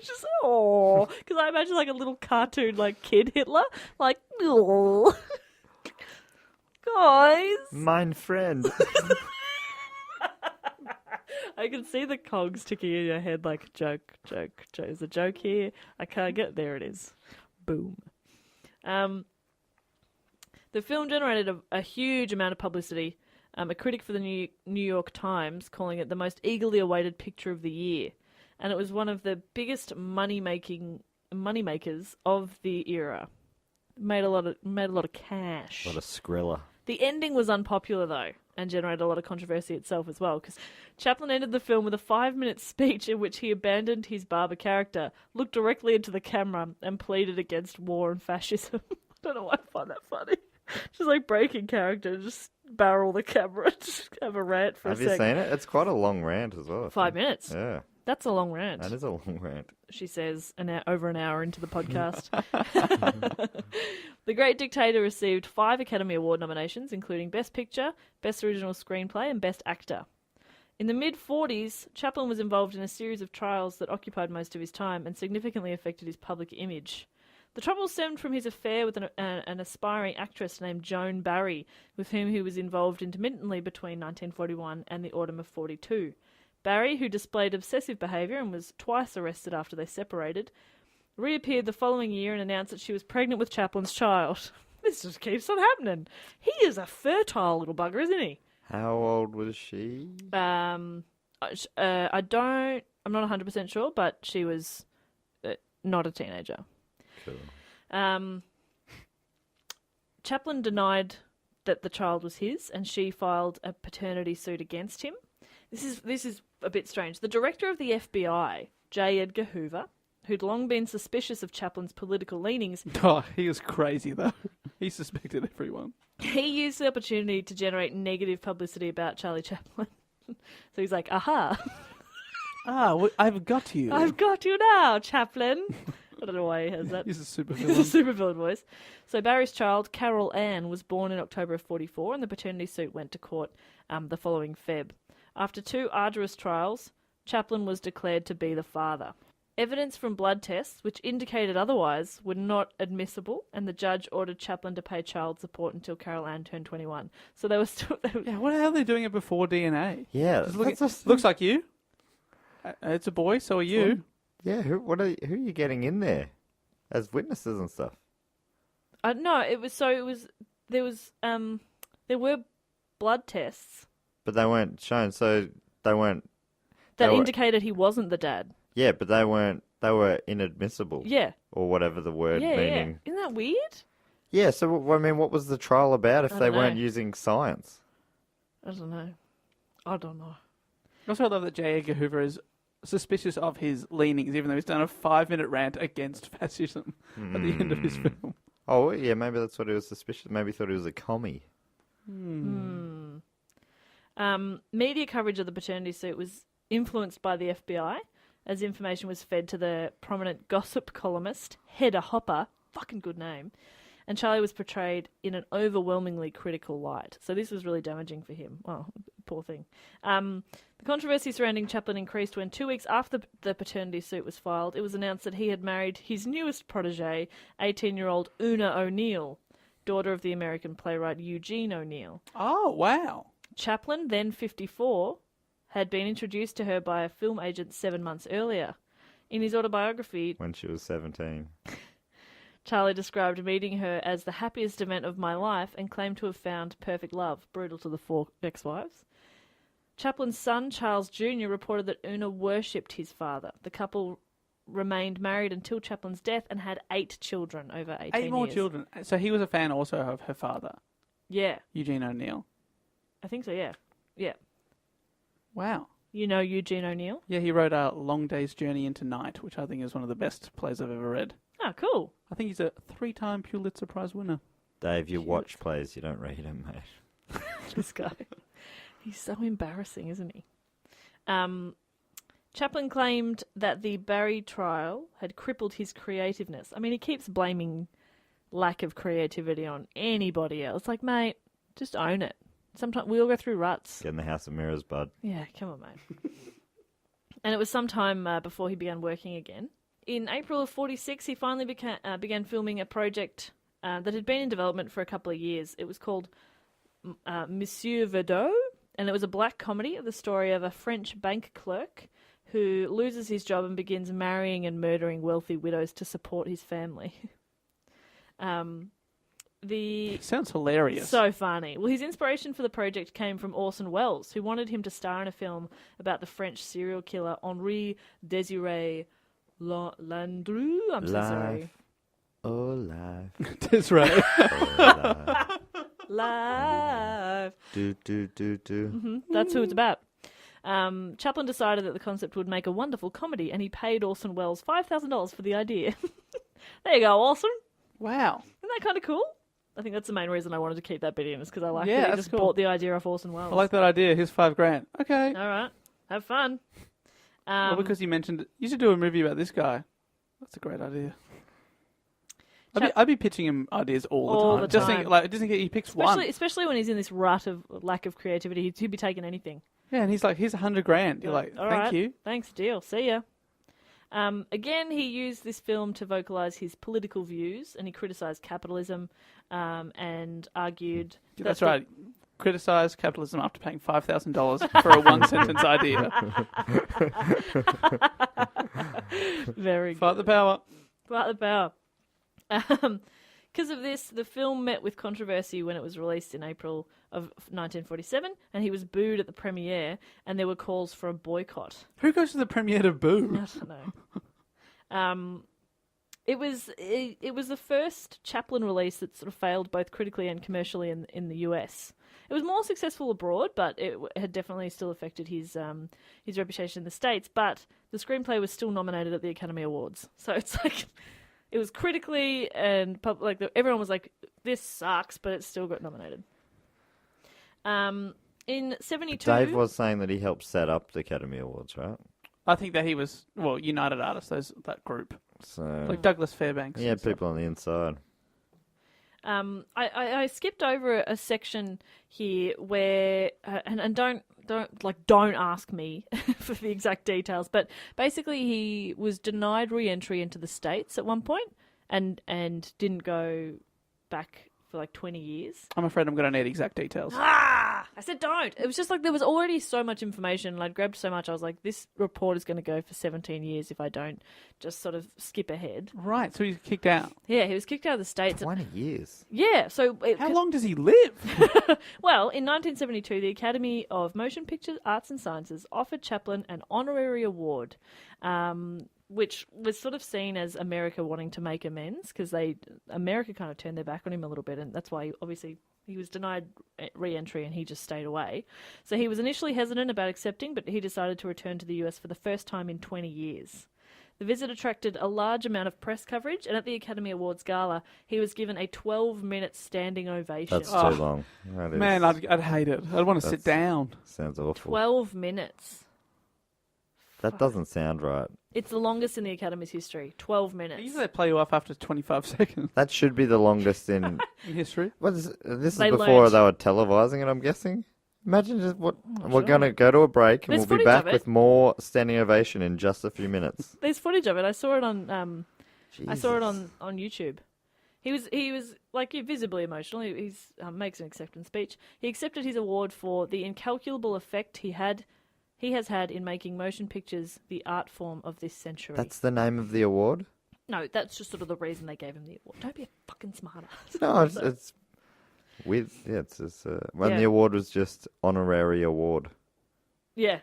Just, oh, because I imagine like a little cartoon, like kid Hitler, like, oh, guys. Mein friend. I can see the cogs ticking in your head like joke. There's a joke here. I can't get there. It is. Boom. The film generated a huge amount of publicity. A critic for the New York Times calling it the most eagerly awaited picture of the year, and it was one of the biggest money-makers of the era. Made a lot of cash. A lot of Skrilla. The ending was unpopular, though, and generated a lot of controversy itself as well, because Chaplin ended the film with a 5-minute speech in which he abandoned his barber character, looked directly into the camera, and pleaded against war and fascism. I don't know why I find that funny. Just like breaking character, just barrel the camera, just have a rant for a Have you second. seen it? It's quite a long rant as well. I 5 think. minutes. Yeah, That's a long rant. that is a long rant. She says over an hour into the podcast. The Great Dictator received 5 Academy Award nominations, including Best Picture, Best Original Screenplay, and Best Actor. In the mid-40s, Chaplin was involved in a series of trials that occupied most of his time and significantly affected his public image. The trouble stemmed from his affair with an aspiring actress named Joan Barry, with whom he was involved intermittently between 1941 and the autumn of 42. Barry, who displayed obsessive behaviour and was twice arrested after they separated, reappeared the following year and announced that she was pregnant with Chaplin's child. This just keeps on happening. He is a fertile little bugger, isn't he? How old was she? I'm not 100% sure, but she was not a teenager. Cool. Chaplin denied that the child was his, and she filed a paternity suit against him. This is a bit strange. The director of the FBI, J. Edgar Hoover, who'd long been suspicious of Chaplin's political leanings... Oh, he was crazy, though. He suspected everyone. He used the opportunity to generate negative publicity about Charlie Chaplin. So he's like, aha. I've got you. I've got you now, Chaplin. I don't know why he has that. He's a super He's a villain. super villain voice. So Barry's child, Carol Ann, was born in October of 44, and the paternity suit went to court the following Feb. After 2 arduous trials, Chaplin was declared to be the father. Evidence from blood tests, which indicated otherwise, were not admissible, and the judge ordered Chaplin to pay child support until Carol Ann turned 21. So they were still... Yeah, what the hell are they doing it before DNA? Yeah, Looks like you. It's a boy, so are you. Yeah, who are you getting in there as witnesses and stuff? No, there were blood tests But they weren't shown, so they weren't. that indicated he wasn't the dad. Yeah, but they weren't. They were inadmissible. Yeah. Or whatever the word Yeah. meaning. Isn't that weird? Yeah. So I mean, what was the trial about if I they don't weren't know. using science? I don't know. Also, I love that J. Edgar Hoover is suspicious of his leanings, even though he's done a 5-minute rant against fascism at the end of his film. Oh yeah, maybe that's what he was suspicious. Maybe he thought he was a commie. Media coverage of the paternity suit was influenced by the FBI, as information was fed to the prominent gossip columnist, Hedda Hopper, fucking good name, and Charlie was portrayed in an overwhelmingly critical light. So this was really damaging for him. Oh, poor thing. The controversy surrounding Chaplin increased when 2 weeks after the paternity suit was filed, it was announced that he had married his newest protege, 18-year-old Una O'Neill, daughter of the American playwright Eugene O'Neill. Oh, wow. Chaplin, then 54, had been introduced to her by a film agent 7 months earlier. In his autobiography, When she was 17. Charlie described meeting her as the happiest event of my life and claimed to have found perfect love, brutal to the 4 ex-wives. Chaplin's son, Charles Jr., reported that Una worshipped his father. The couple remained married until Chaplin's death and had 8 children over 18 years. 8 more children. So he was a fan also of her father, Yeah, Eugene O'Neill. I think so, yeah. Yeah. Wow. You know Eugene O'Neill? Yeah, he wrote A Long Day's Journey into Night, which I think is one of the best plays I've ever read. Oh, cool. I think he's a 3-time Pulitzer Prize winner. Dave, you watch plays, you don't read them, mate. This guy. He's so embarrassing, isn't he? Chaplin claimed that the Barry trial had crippled his creativeness. I mean, he keeps blaming lack of creativity on anybody else. Like, mate, just own it. Sometimes we all go through ruts. Get in the House of Mirrors, bud. Yeah, come on, mate. And it was some time before he began working again. In April of 46, he finally began filming a project that had been in development for a couple of years. It was called Monsieur Verdot, and it was a black comedy of the story of a French bank clerk who loses his job and begins marrying and murdering wealthy widows to support his family. Sounds hilarious. So funny. Well, his inspiration for the project came from Orson Welles, who wanted him to star in a film about the French serial killer Henri Désiré Landru. I'm so sorry. Oh, life. Desiree. Oh, life. Live. Do. That's who it's about. Chaplin decided that the concept would make a wonderful comedy, and he paid Orson Welles $5,000 for the idea. There you go, Orson. Wow. Isn't that kind of cool? I think that's the main reason I wanted to keep that bit in, is because I like Yeah, that he that's just cool. bought the idea off Orson Welles. I like that idea. Here's $5,000. Okay. All right, have fun. Well, because you mentioned you should do a movie about this guy. That's a great idea. I'd be pitching him ideas all the time. Just think he picks one. Especially when he's in this rut of lack of creativity, he'd be taking anything. Yeah, and he's like, here's $100,000. You're like, All thank right, you. thanks, deal, see ya. Again, he used this film to vocalise his political views, and he criticised capitalism and argued... That's right. Criticised capitalism after paying $5,000 for a one-sentence idea. Very good. Fight the power. Fight the power. Because of this, the film met with controversy when it was released in April of 1947, and he was booed at the premiere, and there were calls for a boycott. Who goes to the premiere to boo? I don't know. It was the first Chaplin release that sort of failed both critically and commercially in the US. It was more successful abroad, but it had definitely still affected his reputation in the States. But the screenplay was still nominated at the Academy Awards, so it's like it was critically and everyone was like, "This sucks," but it still got nominated. In 1972, Dave was saying that he helped set up the Academy Awards, right? I think that he was, United Artists, that group. So Like Douglas Fairbanks. he had people on the inside. I skipped over a section here where and don't ask me for the exact details, but basically he was denied re-entry into the States at one point and didn't go back for like 20 years. I'm afraid I'm going to need exact details. I said don't. It was just like there was already so much information and I'd grabbed so much. I was like, this report is going to go for 17 years if I don't just sort of skip ahead. Right, so he's kicked out. Yeah, he was kicked out of the States. 20 years. Yeah, so... How long does he live? Well, in 1972, the Academy of Motion Pictures, Arts and Sciences offered Chaplin an honorary award, which was sort of seen as America wanting to make amends because America kind of turned their back on him a little bit, and that's why obviously he was denied re-entry and he just stayed away. So he was initially hesitant about accepting, but he decided to return to the US for the first time in 20 years. The visit attracted a large amount of press coverage, and at the Academy Awards Gala, he was given a 12-minute standing ovation. That's too long. That is- Man, I'd hate it. I'd want to sit down. Sounds awful. 12 minutes. That doesn't sound right. It's the longest in the Academy's history. 12 minutes. Usually they play you off after 25 seconds That should be the longest in... in history. This is They before learnt. they were televising it, I'm guessing. Imagine just what... we're sure. going to go to a break and There's we'll be footage back of it. with more standing ovation in just a few minutes. There's footage of it. I saw it on Jesus. on YouTube. He was like visibly emotional. He's makes an acceptance speech. He accepted his award for the incalculable effect he has had in making motion pictures the art form of this century. That's the name of the award? No, that's just sort of the reason they gave him the award. Don't be a fucking smarter. No, it's weird. Yeah, it's just, when Yeah. the award was just honorary award. Yeah.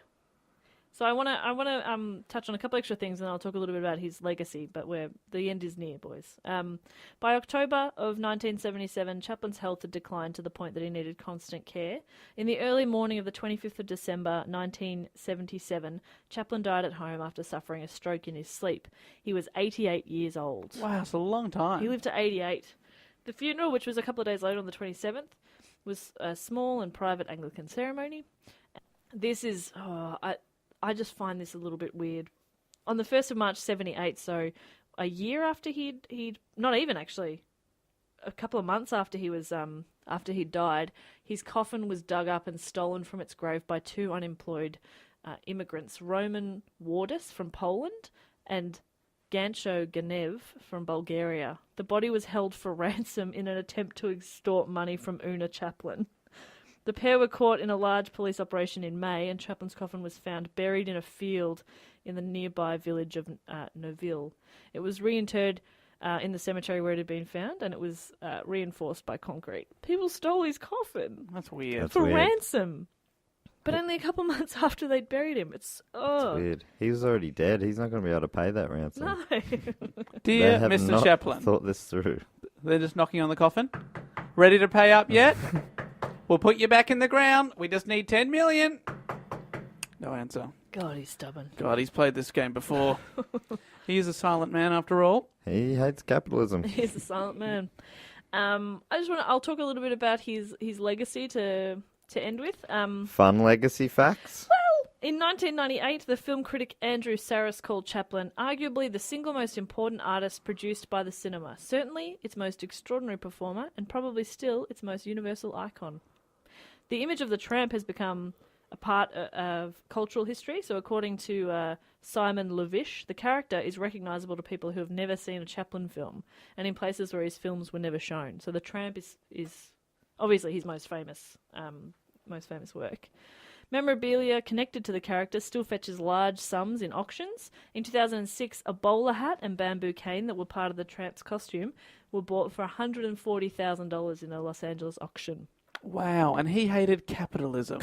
So I want to touch on a couple extra things, and I'll talk a little bit about his legacy. But the end is near, boys. By October of 1977, Chaplin's health had declined to the point that he needed constant care. In the early morning of the 25th of December, 1977, Chaplin died at home after suffering a stroke in his sleep. He was 88 years old. Wow, it's a long time. He lived to 88. The funeral, which was a couple of days later on the 27th, was a small and private Anglican ceremony. This is... I just find this a little bit weird. On the 1st of March 78, so a year after he'd not even actually, a couple of months after he'd died, his coffin was dug up and stolen from its grave by two unemployed immigrants, Roman Wardis from Poland and Gancho Ganev from Bulgaria. The body was held for ransom in an attempt to extort money from Una Chaplin. The pair were caught in a large police operation in May, and Chaplin's coffin was found buried in a field in the nearby village of Neuville. It was reinterred in the cemetery where it had been found, and it was reinforced by concrete. People stole his coffin That's weird. That's for weird. ransom, but only a couple months after they'd buried him. It's Weird. He was already dead. He's not going to be able to pay that ransom. no. They Dear have Mr. not Chaplin, thought this through. they're just knocking on the coffin. Ready to pay up yet? We'll put you back in the ground. We just need 10 million. No answer. God, he's stubborn. God, he's played this game before. He is a silent man after all. He hates capitalism. He's a silent man. I'll talk a little bit about his legacy to end with. Fun legacy facts? In 1998, the film critic Andrew Sarris called Chaplin arguably the single most important artist produced by the cinema, certainly its most extraordinary performer, and probably still its most universal icon. The image of the tramp has become a part of cultural history. So according to Simon Levish, the character is recognisable to people who have never seen a Chaplin film and in places where his films were never shown. So The Tramp is obviously his most famous work. Memorabilia connected to the character still fetches large sums in auctions. In 2006, a bowler hat and bamboo cane that were part of the Tramp's costume were bought for $140,000 in a Los Angeles auction. Wow, and he hated capitalism.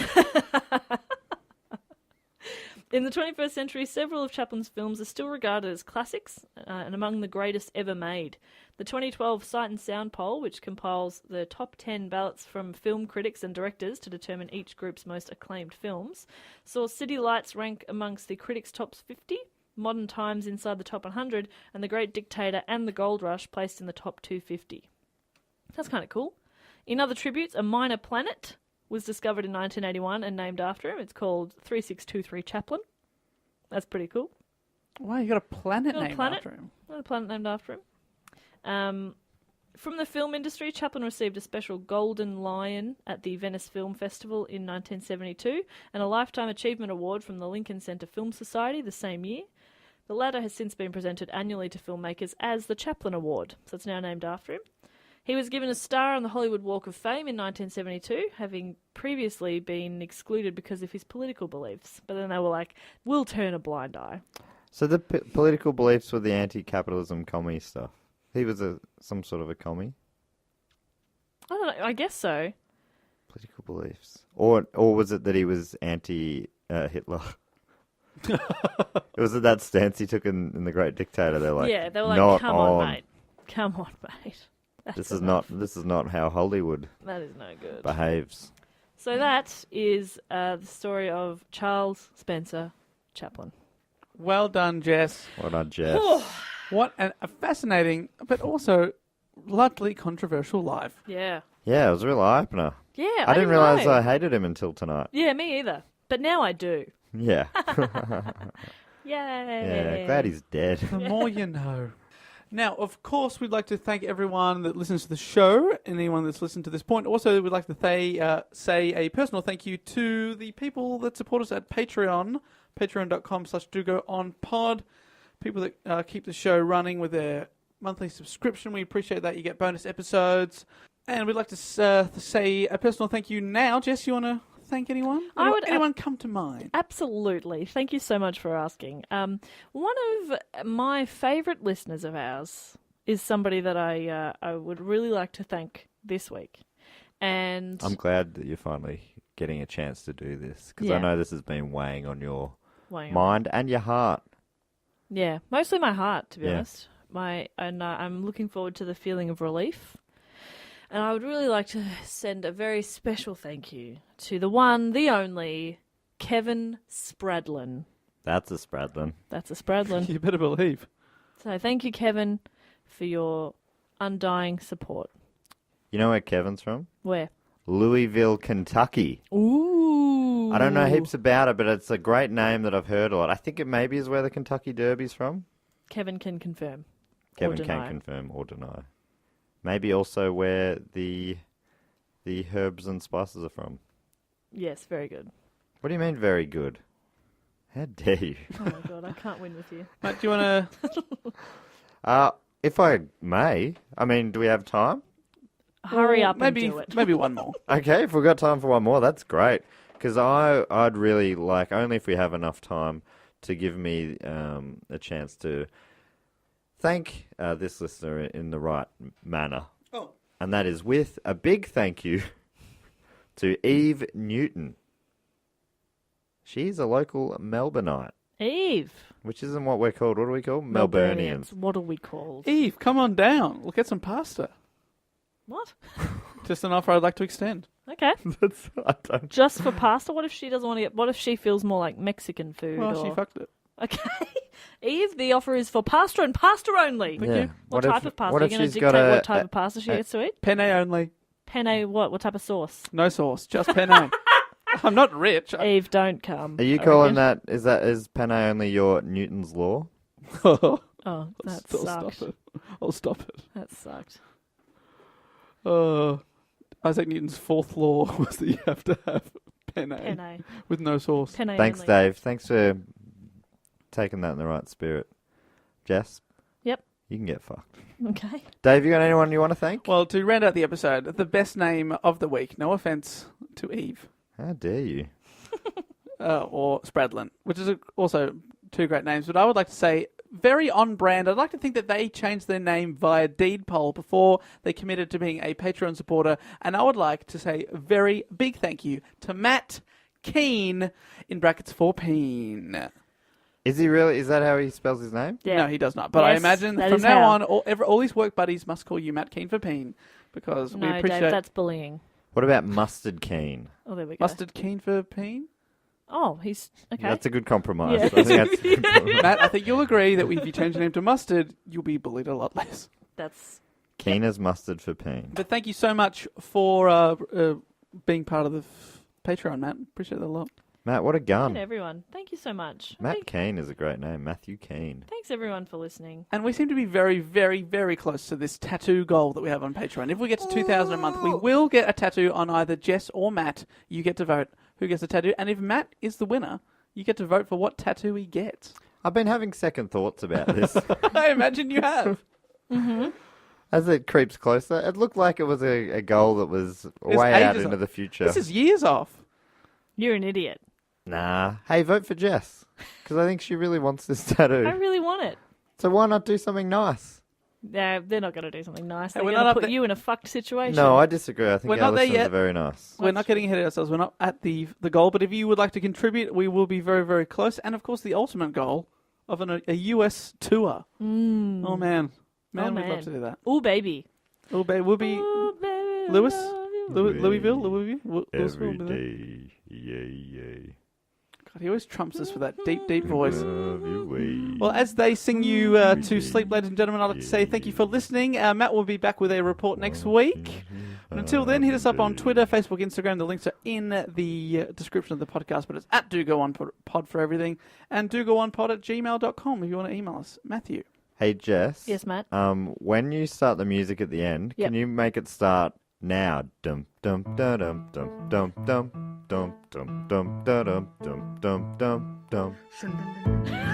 In the 21st century, several of Chaplin's films are still regarded as classics and among the greatest ever made. The 2012 Sight and Sound poll, which compiles the top 10 ballots from film critics and directors to determine each group's most acclaimed films, saw City Lights rank amongst the critics' top 50, Modern Times inside the top 100, and The Great Dictator and The Gold Rush placed in the top 250. That's kind of cool. In other tributes, a minor planet was discovered in 1981 and named after him. It's called 3623 Chaplin. That's pretty cool. Wow, you got a planet named after him. Got a planet named after him. From the film industry, Chaplin received a special Golden Lion at the Venice Film Festival in 1972 and a Lifetime Achievement Award from the Lincoln Center Film Society the same year. The latter has since been presented annually to filmmakers as the Chaplin Award, so it's now named after him. He was given a star on the Hollywood Walk of Fame in 1972, having previously been excluded because of his political beliefs. But then they were like, we'll turn a blind eye. So the political beliefs were the anti-capitalism commie stuff. He was some sort of a commie? I don't know, I guess so. Political beliefs. Or was it that he was anti-Hitler? Was it that stance he took in The Great Dictator? They're like, yeah, they were like, not come on, mate. Come on, mate. This is not how Hollywood That is no good. behaves. So that is the story of Charles Spencer Chaplin. Well done, Jess. Well done, Jess. What a fascinating, but also largely controversial life. Yeah. Yeah, it was a real eye-opener. Yeah, I didn't realise know. I hated him until tonight. Yeah, me either. But now I do. Yeah. Yay. Yeah, glad he's dead. The more you know. Now, of course, we'd like to thank everyone that listens to the show, anyone that's listened to this point. Also, we'd like to say a personal thank you to the people that support us at Patreon, patreon.com/dogoonpod. People that keep the show running with their monthly subscription. We appreciate that. You get bonus episodes. And we'd like to say a personal thank you now. Jess, you want to thank anyone? Anyone come to mind? Absolutely. Thank you so much for asking. One of my favourite listeners of ours is somebody that I would really like to thank this week. And I'm glad that you're finally getting a chance to do this, because I know this has been weighing on your mind and your heart. Yeah, mostly my heart, to be honest. I'm looking forward to the feeling of relief. And I would really like to send a very special thank you to the one, the only, Kevin Spradlin. That's a Spradlin. That's a Spradlin. You better believe. So thank you, Kevin, for your undying support. You know where Kevin's from? Where? Louisville, Kentucky. Ooh. I don't know heaps about it, but it's a great name that I've heard a lot. I think it maybe is where the Kentucky Derby's from. Kevin can confirm. Kevin can confirm or deny. Maybe also where the herbs and spices are from. Yes, very good. What do you mean very good? How dare you? Oh my god, I can't win with you. Mate, do you want to... If I may, I mean, do we have time? Hurry up and maybe, do it. Maybe one more. Okay, if we've got time for one more, that's great. Because I'd really like, only if we have enough time, to give me a chance to thank this listener in the right manner. Oh. And that is with a big thank you to Eve Newton. She's a local Melbourneite. Eve. Which isn't what we're called. What are we called? Melburnians. What are we called? Eve, come on down. We'll get some pasta. What? Just an offer I'd like to extend. Okay. I don't... Just for pasta? What if she doesn't want to get... What if she feels more like Mexican food? Well, or... she fucked it. Okay. Eve, the offer is for pasta and pasta only. Thank you. What type of pasta? what Are if you going to she's got dictate what type of pasta she gets to eat? Penne only. Penne what? What type of sauce? No sauce, just penne. I'm not rich. Eve, don't come. Are you calling that is penne only your Newton's law? Oh, that I'll sucked. stop it. I'll stop it. That sucked. Isaac Newton's fourth law was that you have to have Penne. Penne. With no sauce. Penne Thanks, only. Dave. Thanks for taking that in the right spirit. Jess? Yep. You can get fucked. Okay. Dave, you got anyone you want to thank? Well, to round out the episode, the best name of the week, no offence to Eve, How dare you? or Spradlin, which is also two great names, but I would like to say very on brand. I'd like to think that they changed their name via deed poll before they committed to being a Patreon supporter, and I would like to say a very big thank you to Matt Keen, in brackets for Peen. Is he really? Is that how he spells his name? Yeah. No, he does not. But I Yes, imagine that from is now how. on, all his work buddies must call you Matt Keen for Peen, because we No, appreciate Dave, that's bullying. What about Mustard Keen? Oh, there we go. Mustard Keen for Peen. Oh, he's okay. That's a good compromise. Yeah. I think that's a good compromise. Matt, I think you'll agree that if you change your name to Mustard, you'll be bullied a lot less. That's Keen as mustard for Peen. But thank you so much for being part of the Patreon, Matt. Appreciate that a lot. Matt, what a good, gun. everyone. Thank you so much. Matt Keen is a great name. Matthew Keen. Thanks, everyone, for listening. And we seem to be very, very, very close to this tattoo goal that we have on Patreon. If we get to 2,000 a month, we will get a tattoo on either Jess or Matt. You get to vote who gets a tattoo. And if Matt is the winner, you get to vote for what tattoo he gets. I've been having second thoughts about this. I imagine you have. As it creeps closer, it looked like it was a goal that was It's way out ages into off. the future. This is years off. You're an idiot. Nah. Hey, vote for Jess. Because I think she really wants this I tattoo. really want it. So why not do something nice? They're not going to do something nice. Hey, They're we're going not to up put there- you in a fucked situation. No, I disagree. I think We're our not there listeners yet. are very nice. We're not getting ahead of ourselves. We're not at the goal. But if you would like to contribute, we will be very, very close. And, of course, the ultimate goal of a US tour. Oh, man. Oh, We'd man. love to do that. Ooh, baby. Oh, babe, we'll be Ooh, baby, I Lewis? love you. Louisville. Louisville will Every be there. day. Yay. God, he always trumps us with that deep, deep voice. Love your way. Well, as they sing you to sleep, ladies and gentlemen, I'd like to say thank you for listening. Matt will be back with a report next week. And until then, hit us up on Twitter, Facebook, Instagram. The links are in the description of the podcast, but it's at Do Go On Pod for everything. And dogoonpod@gmail.com if you want to email us. Matthew. Hey, Jess. Yes, Matt. When you start the music at the end, Yep. can you make it start now? Dum dum da dum dum dum dum dum dum dum da dum dum dum dum dum.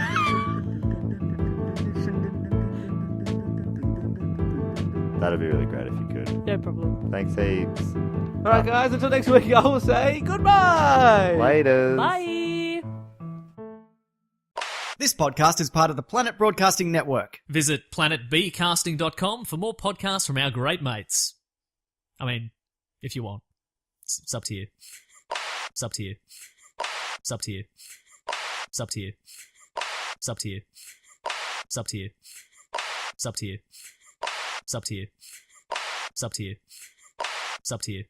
That'd be really great if you could. No problem. Thanks heaps. All right, guys, until next week, I will say goodbye. Laters. Bye. This podcast is part of the Planet Broadcasting Network. Visit planetbcasting.com for more podcasts from our great mates. I mean, if you want. It's up to you. It's up to you. It's up to you. It's up to you. It's up to you. It's up to you. It's up to you. It's up to you. It's up to you. It's up to you.